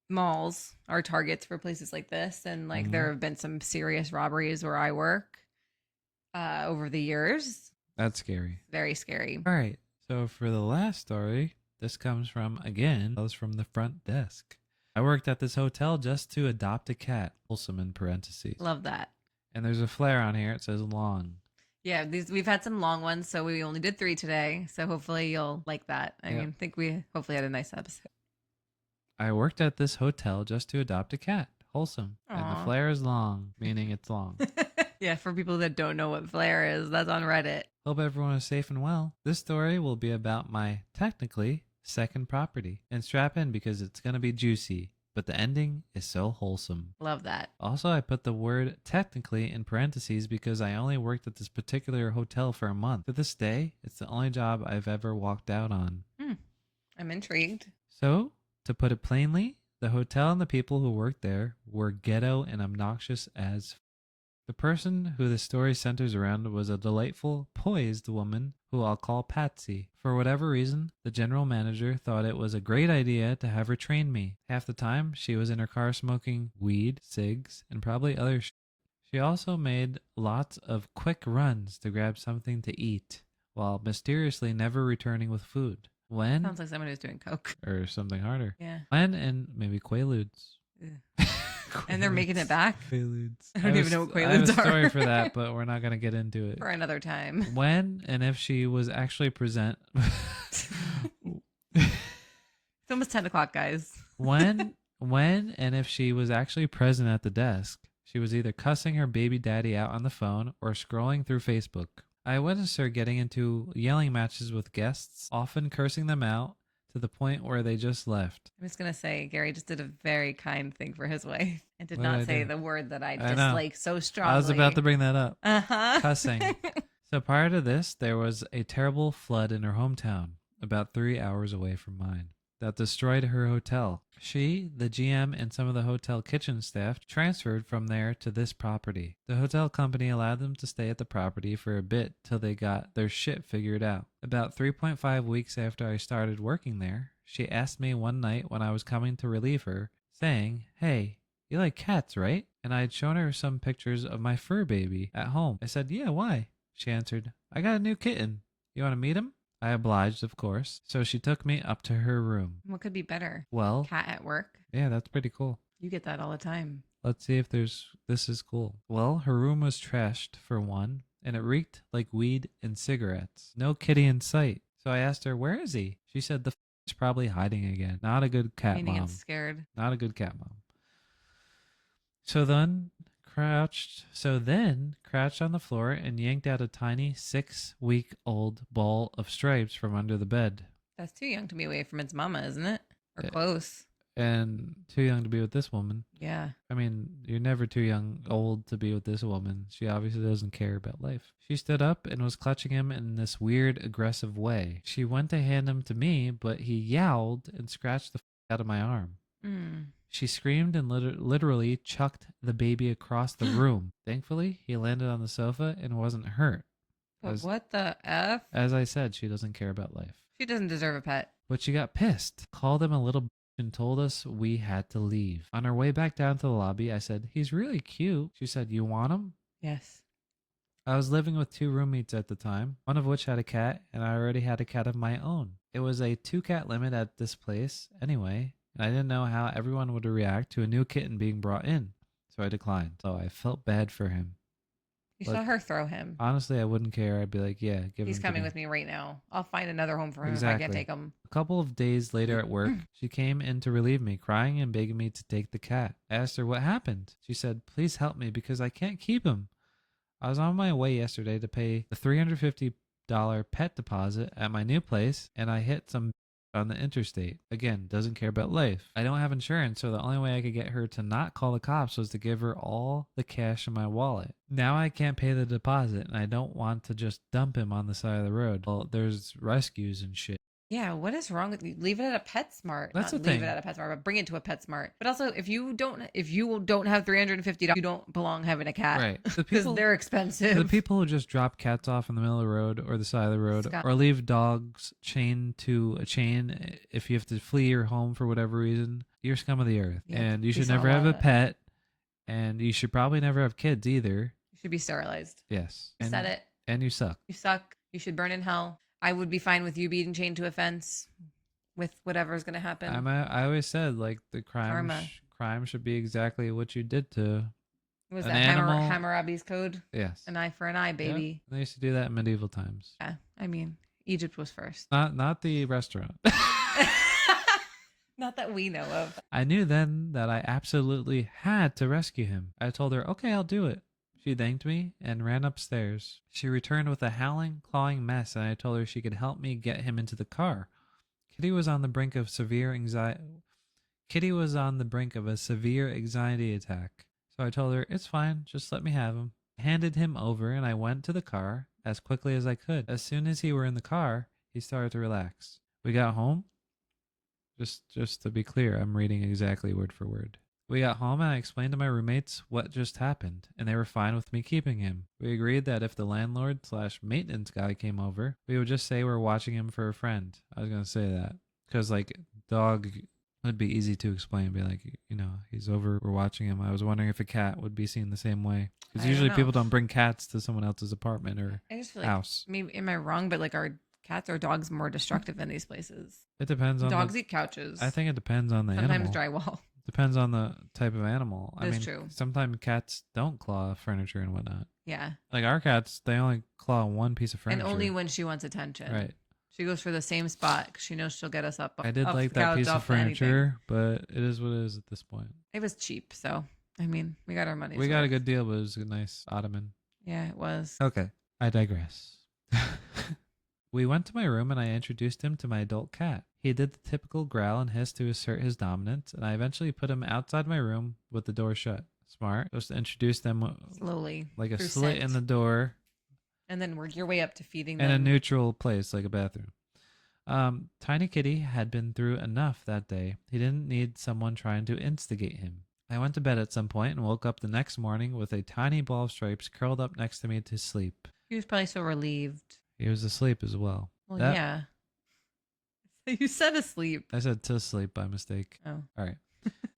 malls are targets for places like this. And like there have been some serious robberies where I work over the years.
That's scary.
Very scary.
All right. So for the last story, this comes from, again, that was from the front desk. I worked at this hotel just to adopt a cat, wholesome in parentheses.
Love that.
And there's a flare on here. It says long.
Yeah, we've had some long ones, so we only did 3 today. So hopefully you'll like that. I mean, I think we hopefully had a nice episode.
I worked at this hotel just to adopt a cat, wholesome. And the
Aw.
flare is long, meaning it's long.
Yeah, for people that don't know what flare is, that's on Reddit.
Hope everyone is safe and well. This story will be about my, technically, second property. And strap in because it's going to be juicy, but the ending is so wholesome.
Love that.
Also, I put the word technically in parentheses because I only worked at this particular hotel for a month. To this day, it's the only job I've ever walked out on.
I'm intrigued.
So, to put it plainly, the hotel and the people who worked there were ghetto and obnoxious as. The person who the story centers around was a delightful, poised woman who I'll call Patsy. For whatever reason, the general manager thought it was a great idea to have her train me. Half the time, she was in her car smoking weed, cigs, and probably other shit. She also made lots of quick runs to grab something to eat, while mysteriously never returning with food. When?
Sounds like someone who's doing coke.
Or something harder.
Yeah.
When and maybe Quaaludes.
Ugh. And they're making it back?
Quaaludes.
I don't even know what
I have
Quaaludes
a story
are.
for that, but we're not going to get into it.
For another time.
When and if she was actually present.
It's almost 10 o'clock, guys.
when and if she was actually present at the desk, she was either cussing her baby daddy out on the phone or scrolling through Facebook. I witnessed her getting into yelling matches with guests, often cursing them out to the point where they just left.
I'm just going to say, Gary just did a very kind thing for his wife and did
What did
not
I
say
do?
the word that I
I know.
dislike so strongly.
I was about to bring that up.
Uh-huh.
Cussing. So prior to this, there was a terrible flood in her hometown, about 3 hours away from mine. that destroyed her hotel. She, the GM, and some of the hotel kitchen staff transferred from there to this property. The hotel company allowed them to stay at the property for a bit till they got their shit figured out. About 3.5 weeks after I started working there, she asked me one night when I was coming to relieve her, saying, "Hey, you like cats, right?" And I had shown her some pictures of my fur baby at home. I said, "Yeah, why?" She answered, "I got a new kitten. You want to meet him?" I obliged, of course. So she took me up to her room.
What could be better?
Well,
Cat at work?
yeah, that's pretty cool.
You get that all the time.
Let's see if this is cool. Well, her room was trashed for one, and it reeked like weed and cigarettes. No kitty in sight. So I asked her, "Where is he?" She said, "The is probably hiding again." Not a good cat
Meaning
mom.
it's scared.
Not a good cat mom. So then crouched on the floor and yanked out a tiny 6-week-old ball of stripes from under the bed.
That's too young to be away from its mama, isn't it? Or
Yeah.
close.
And too young to be with this woman.
Yeah.
I mean, you're never too old to be with this woman. She obviously doesn't care about life. She stood up and was clutching him in this weird, aggressive way. She went to hand him to me, but he yowled and scratched the out of my arm. She screamed and literally chucked the baby across the room. Thankfully, he landed on the sofa and wasn't hurt.
But what the F?
As I said, she doesn't care about life.
She doesn't deserve a pet.
But she got pissed, called him a little bitch, and told us we had to leave. On our way back down to the lobby, I said, "He's really cute." She said, "You want him?"
Yes.
I was living with 2 roommates at the time, one of which had a cat, and I already had a cat of my own. It was a 2-cat limit at this place anyway, and I didn't know how everyone would react to a new kitten being brought in, so I declined. So I felt bad for him.
You saw her throw him.
Honestly, I wouldn't care. I'd be like, yeah, give him.
He's coming with me right now. I'll find another home for him if I
Exactly.
can't take him.
A couple of days later at work, she came in to relieve me, crying and begging me to take the cat. I asked her what happened. She said, "Please help me because I can't keep him." I was on my way yesterday to pay the $350 pet deposit at my new place, and I hit some on the interstate. Again, doesn't care about life. I don't have insurance, so the only way I could get her to not call the cops was to give her all the cash in my wallet. Now I can't pay the deposit, and I don't want to just dump him on the side of the road. Well, there's rescues and shit.
Yeah, what is wrong with you? Leave it at a PetSmart.
That's
Not
the
leave
thing.
it at a PetSmart, but bring it to a PetSmart. But also, if you don't have $350, you don't belong having a cat.
Right. The
Because
people
they're expensive.
The people who just drop cats off in the middle of the road or the side of the road,
Scott.
or leave dogs chained to a chain if you have to flee your home for whatever reason, you're scum of the earth.
Yeah,
and you
we
should
saw
never
a
have
lot
a
of that.
pet, and you should probably never have kids either.
You should be sterilized.
Yes.
You said it.
And you suck.
You suck. You should burn in hell. I would be fine with you being chained to a fence with whatever's going to happen.
I always said, like, the
Karma.
crime should be exactly what you did to
Was
an
that
animal.
Hammurabi's code?
Yes.
An eye for an eye,
Yep.
baby.
They used to do that in medieval times.
Yeah. I mean, Egypt was first.
Not the restaurant.
Not that we know of.
I knew then that I absolutely had to rescue him. I told her, "Okay, I'll do it." She thanked me and ran upstairs. She returned with a howling, clawing mess, and I told her she could help me get him into the car. Kitty was on the brink of a severe anxiety attack. So I told her, "It's fine, just let me have him." I handed him over and I went to the car as quickly as I could. As soon as he were in the car, he started to relax. We got home. Just to be clear, I'm reading exactly word for word. We got home and I explained to my roommates what just happened, and they were fine with me keeping him. We agreed that if the landlord/maintenance guy came over, we would just say we're watching him for a friend. I was going to say that because, like, dog would be easy to explain. Be like, he's over, we're watching him. I was wondering if a cat would be seen the same way. Because
I
usually
don't know.
people don't bring cats to someone else's apartment or
I just feel like,
house.
maybe, am I wrong? But like, are cats or dogs more destructive in these places?
It depends on
Dogs eat couches.
I think it depends on the
sometimes
animal.
drywall.
Depends on the type of animal. I
That's
mean,
true.
sometimes cats don't claw furniture and whatnot.
Yeah.
Like our cats, they only claw one piece of furniture.
And only when she wants attention.
Right.
She goes for the same spot because she knows she'll get us up.
I did
off
like
the
that
couch,
piece of
off anything.
furniture, but it is what it is at this point.
It was cheap, so I mean, we got our money.
We got a good deal, but it was a nice ottoman.
Yeah, it was.
Okay, I digress. We went to my room and I introduced him to my adult cat. He did the typical growl and hiss to assert his dominance, and I eventually put him outside my room with the door shut. Smart. Just introduce them
Slowly,
like a
through
slit
scent.
in the door
and then work your way up to feeding
in
them.
a neutral place like a bathroom. Tiny Kitty had been through enough that day. He didn't need someone trying to instigate him. I went to bed at some point and woke up the next morning with a tiny ball of stripes curled up next to me to sleep.
He was probably so relieved.
He was asleep as well.
Well,
That
yeah. You said asleep.
I said to sleep by mistake.
Oh.
All right.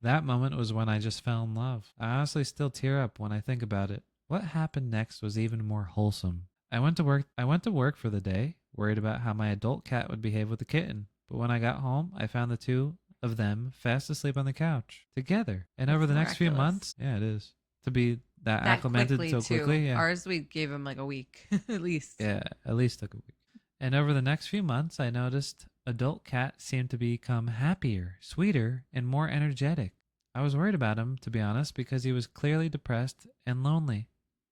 That moment was when I just fell in love. I honestly still tear up when I think about it. What happened next was even more wholesome. I went to work for the day, worried about how my adult cat would behave with the kitten. But when I got home, I found the two of them fast asleep on the couch together. And over
That's
the next few
miraculous.
months, yeah, it is. To be that
That
acclimated
quickly,
so
too.
quickly, yeah.
Ours, we gave him like a week at least.
Yeah, at least took a week. And over the next few months, I noticed adult cat seemed to become happier, sweeter, and more energetic. I was worried about him, to be honest, because he was clearly depressed and lonely.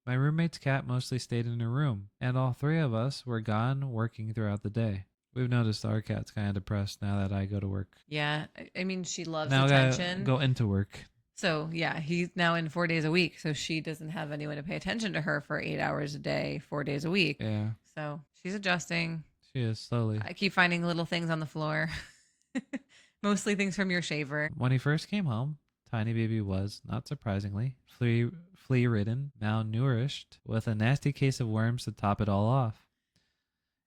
My roommate's cat mostly stayed in her room, and all three of us were gone working throughout the day. We've noticed our cat's kind of depressed now that I go to work.
Yeah. I mean, she loves
Now I
attention.
gotta go into work.
So, yeah, he's now in 4 days a week. So she doesn't have anyone to pay attention to her for 8 hours a day, 4 days a week.
Yeah,
So she's adjusting.
she is slowly.
I keep finding little things on the floor, mostly things from your shaver.
When he first came home, Tiny Baby was, not surprisingly, flea-ridden, malnourished, with a nasty case of worms to top it all off.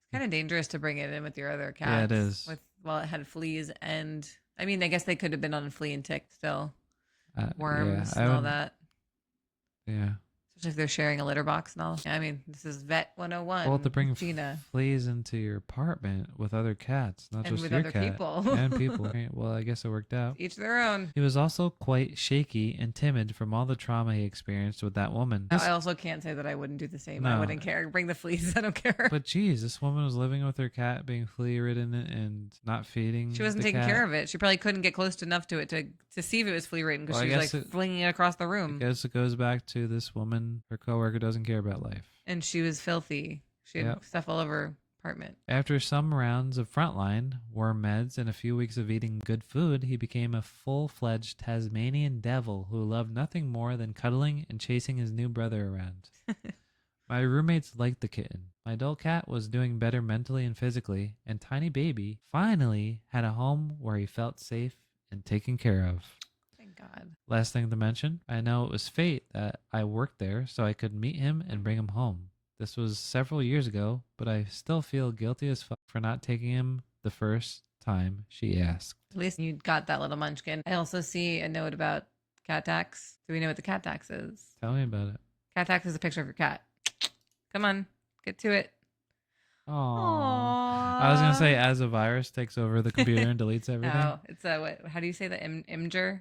It's kind of dangerous to bring it in with your other cats.
Yeah, it is.
Well, it had fleas, and I mean, I guess they could have been on flea and tick still, worms
yeah,
and all that.
Yeah.
Especially if they're sharing a litter box and all. Yeah, I mean, this is Vet 101.
Well, to bring
Gina.
fleas into your apartment with other cats, not
And
just
with
your
other
cat.
people.
And people. Right, well, I guess it worked out.
Each their own.
He was also quite shaky and timid from all the trauma he experienced with that woman.
I also can't say that I wouldn't do the same. I
No.
wouldn't care. Bring the fleas. I don't care.
But geez, this woman was living with her cat, being flea-ridden and not feeding.
She wasn't
the
taking
cat.
care of it. She probably couldn't get close enough to it to see if it was flea ridden because
Well, I
she was
guess
like flinging it across the
I
room.
guess it goes back to this woman, her coworker doesn't care about life.
And she was filthy. She had
Yep.
stuff all over her apartment.
After some rounds of frontline, worm meds, and a few weeks of eating good food, he became a full-fledged Tasmanian devil who loved nothing more than cuddling and chasing his new brother around. My roommates liked the kitten. My adult cat was doing better mentally and physically, and Tiny Baby finally had a home where he felt safe and taken care of.
Thank God.
Last thing to mention, I know it was fate that I worked there so I could meet him and bring him home. This was several years ago, but I still feel guilty as fuck for not taking him the first time she asked.
At least you got that little munchkin. I also see a note about cat tax. Do we know what the cat tax is?
Tell me about it.
Cat tax is a picture of your cat. Come on, get to it.
Aww.
Aww.
I was gonna say, as a virus takes over the computer and deletes everything.
No, it's a what? How do you say that? Imgur?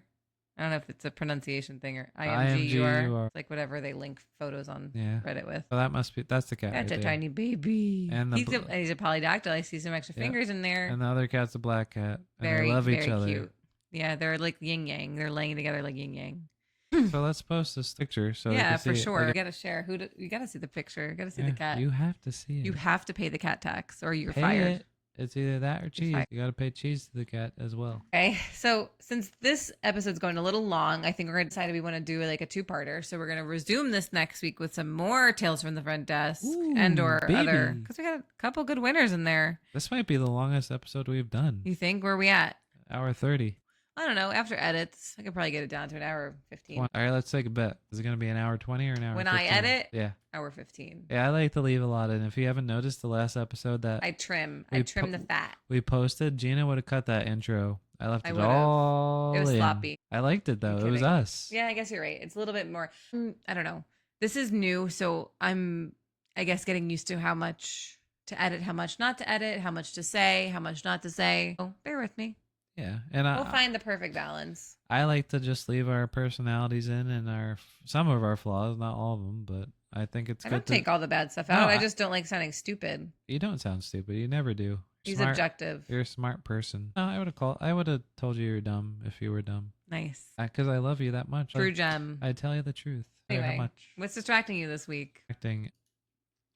I don't know if it's a pronunciation thing or
IMGUR.
IMGUR. It's like whatever they link photos on
Yeah.
Reddit with.
Well, that's the cat.
That's
right
a
there.
tiny baby.
And the
He's a polydactyl. I see some extra
Yep.
fingers in there.
And the other cat's a black cat. And
Very,
they love
very
each other.
cute. Yeah, they're like yin yang. They're laying together like yin yang.
So let's post this picture so they
Yeah,
can see
for
it.
sure.
Like,
You gotta share. You gotta see the picture. You gotta see
yeah,
the cat.
You have to see it.
You have to pay the cat tax, or you're
Pay
fired.
it. It's either that or cheese.
fired.
You got to pay cheese to the cat as well.
Okay, so since this episode's going a little long, I think we're gonna decide we want to do like a two-parter. So we're gonna resume this next week with some more Tales from the Front Desk
Ooh,
and or other,
baby.
because we got a couple good winners in there.
This might be the longest episode we've done.
You think? Where are we at?
Hour 30.
I don't know. After edits, I could probably get it down to an hour 15.
All right, let's take a bet. Is it going to be an hour 20 or an hour
When
15?
I edit?
Yeah.
Hour 15.
Yeah, I like to leave a lot in. If you haven't noticed the last episode that
I trim
We
the fat.
we posted, Gina would have cut that intro. I left
I
it
would've.
all
It was
in.
sloppy.
I liked it, though.
I'm
It was
kidding.
us.
Yeah, I guess you're right. It's a little bit more. I don't know. This is new, so I'm, I guess, getting used to how much to edit, how much not to edit, how much to say, how much not to say. Oh, bear with me.
Yeah. And
We'll find the perfect balance.
I like to just leave our personalities in and some of our flaws, not all of them, but I think it's
I
good
don't
to
take all the bad stuff
No,
out. I
I-
just don't like sounding stupid.
You don't sound stupid. You never do.
He's
Smart.
objective.
You're a smart person. No, I would have told you you're dumb if you were dumb.
Nice.
Because I love you that much.
True gem.
I tell you the truth. No matter
Anyway,
how much.
what's distracting you this week?
Acting.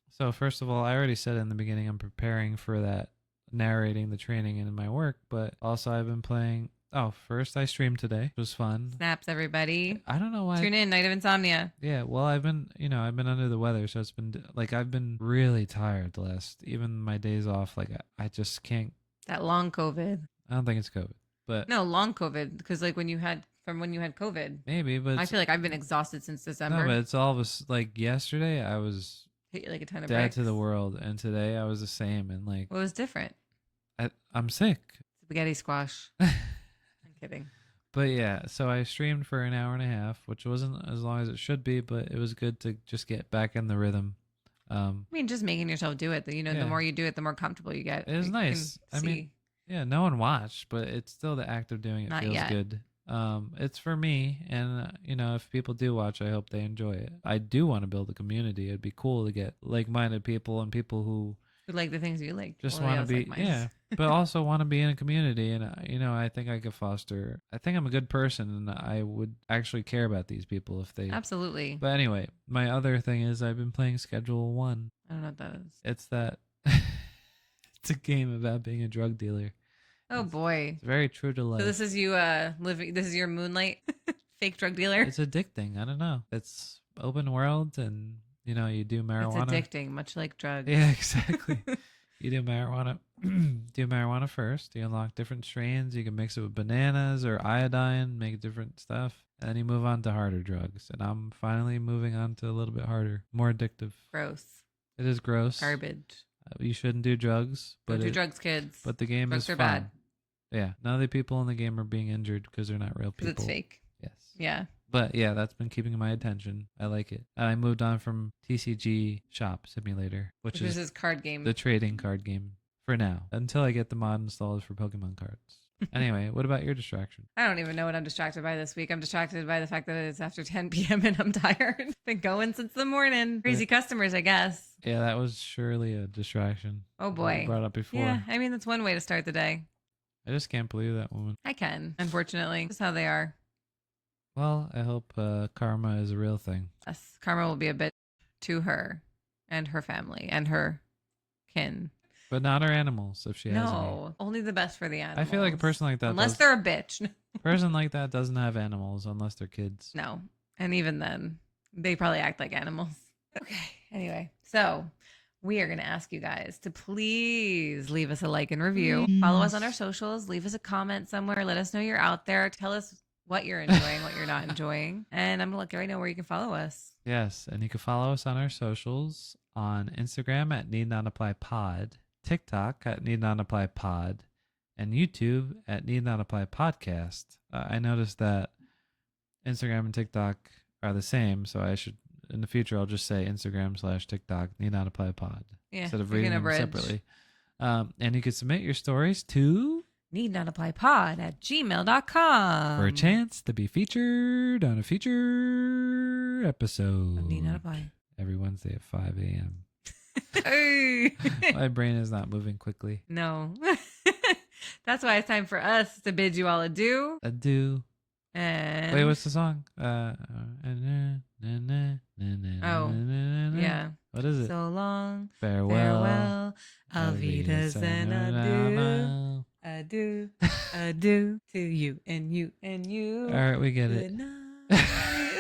So first of all, I already said in the beginning I'm preparing for that narrating the training in my work, but also I've been playing. Oh, first I streamed today. It was fun.
Snaps, everybody.
I don't know why.
Tune in, Night of Insomnia.
Yeah, well, I've been under the weather, so it's been like I've been really tired the last, even my days off. Like I just can't
That long COVID.
I don't think it's COVID, but
No, long COVID. Because like when you had COVID.
maybe. But
I feel like I've been exhausted since
no,
December.
but it's all of us. Like yesterday, I was
Hit you like a ton of
dead
bricks.
to the world, and today I was the same. And like,
What was different?
I'm sick.
Spaghetti squash. I'm kidding.
But yeah, so I streamed for an hour and a half, which wasn't as long as it should be, but it was good to just get back in the rhythm.
I mean, just making yourself do it.
Yeah.
The more you do it, the more comfortable you get.
It was
You
nice.
can
I mean,
see.
yeah, no one watched, but it's still the act of doing it
Not
feels
yet.
good. It's for me, and if people do watch, I hope they enjoy it. I do want to build a community. It'd be cool to get like-minded people and people who
Who like the things you like.
just
Well,
want
yeah,
to
it's
be,
like mine.
yeah, but also want to be in a community. And I think I could foster. I think I'm a good person, and I would actually care about these people if they.
Absolutely.
But anyway, my other thing is I've been playing Schedule 1.
I don't know what that is.
It's that. It's a game about being a drug dealer.
Oh boy.
It's very true to life.
So this is you living. This is your moonlight fake drug dealer.
It's addicting. I don't know. It's open world, and you do marijuana.
It's addicting, much like drugs.
Yeah, exactly. You do marijuana. Do marijuana first. You unlock different strains. You can mix it with bananas or iodine, make different stuff, and then you move on to harder drugs. And I'm finally moving on to a little bit harder, more addictive.
Gross.
It is gross.
Garbage.
You shouldn't do drugs, but
Don't do drugs, kids.
But the game
Drugs
is
are
fun.
bad.
Yeah, none of the people in the game are being injured because they're not real
Because
people.
it's fake.
Yes.
Yeah.
But yeah, that's been keeping my attention. I like it. I moved on from TCG Shop Simulator, which is
his card game.
the trading card game for now, until I get the mod installed for Pokemon cards. Anyway, what about your distraction?
I don't even know what I'm distracted by this week. I'm distracted by the fact that it's after 10 p.m. and I'm tired. Been going since the morning. Crazy customers, I guess.
Yeah, that was surely a distraction.
Oh
that
boy.
we brought up before.
Yeah, I mean, that's one way to start the day.
I just can't believe that woman.
I can, unfortunately. That's how they are.
Well, I hope karma is a real thing.
Yes, karma will be a bit to her and her family and her kin.
But not her animals, if she has any.
No, only the best for the
I
animals.
feel like a person like that
unless they're a bitch.
a person like that doesn't have animals unless they're kids.
No, and even then, they probably act like animals. Okay, anyway, so we are going to ask you guys to please leave us a like and review. Follow us on our socials. Leave us a comment somewhere. Let us know you're out there. Tell us what you're enjoying, what you're not enjoying. And I'm going to let Gary know where you can follow us.
Yes, and you can follow us on our socials on Instagram at Need Not Apply Pod, TikTok at Need Not Apply Pod, and YouTube at Need Not Apply Podcast. I noticed that Instagram and TikTok are the same, so I should, in the future, I'll just say Instagram/TikTok Need Not Apply Pod instead of reading them separately. And you can submit your stories to
neednotapplypod@gmail.com
for a chance to be featured on a future episode.
Need Not Apply.
Every Wednesday at 5 a.m.
Hey.
My brain is not moving quickly.
No. That's why it's time for us to bid you all adieu.
Adieu.
And
Wait, what's the song?
yeah.
What is it?
So long.
Farewell.
Farewell. Avidas and adieu. Adieu. Adieu to you and you and you.
All right, we get it.
Good night.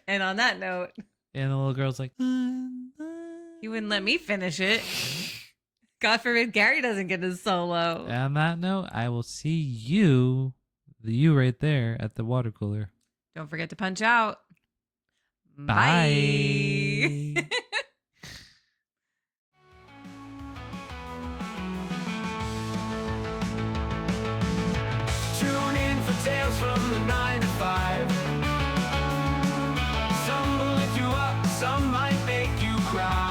And on that note,
And the little girl's like,
you wouldn't let me finish it. God forbid Gary doesn't get his solo.
on that note, I will see you, the you right there, at the water cooler.
Don't forget to punch out.
Bye.
Bye.
Tune in for tales from the 9 to 5. Some will lift you up, some might make you cry.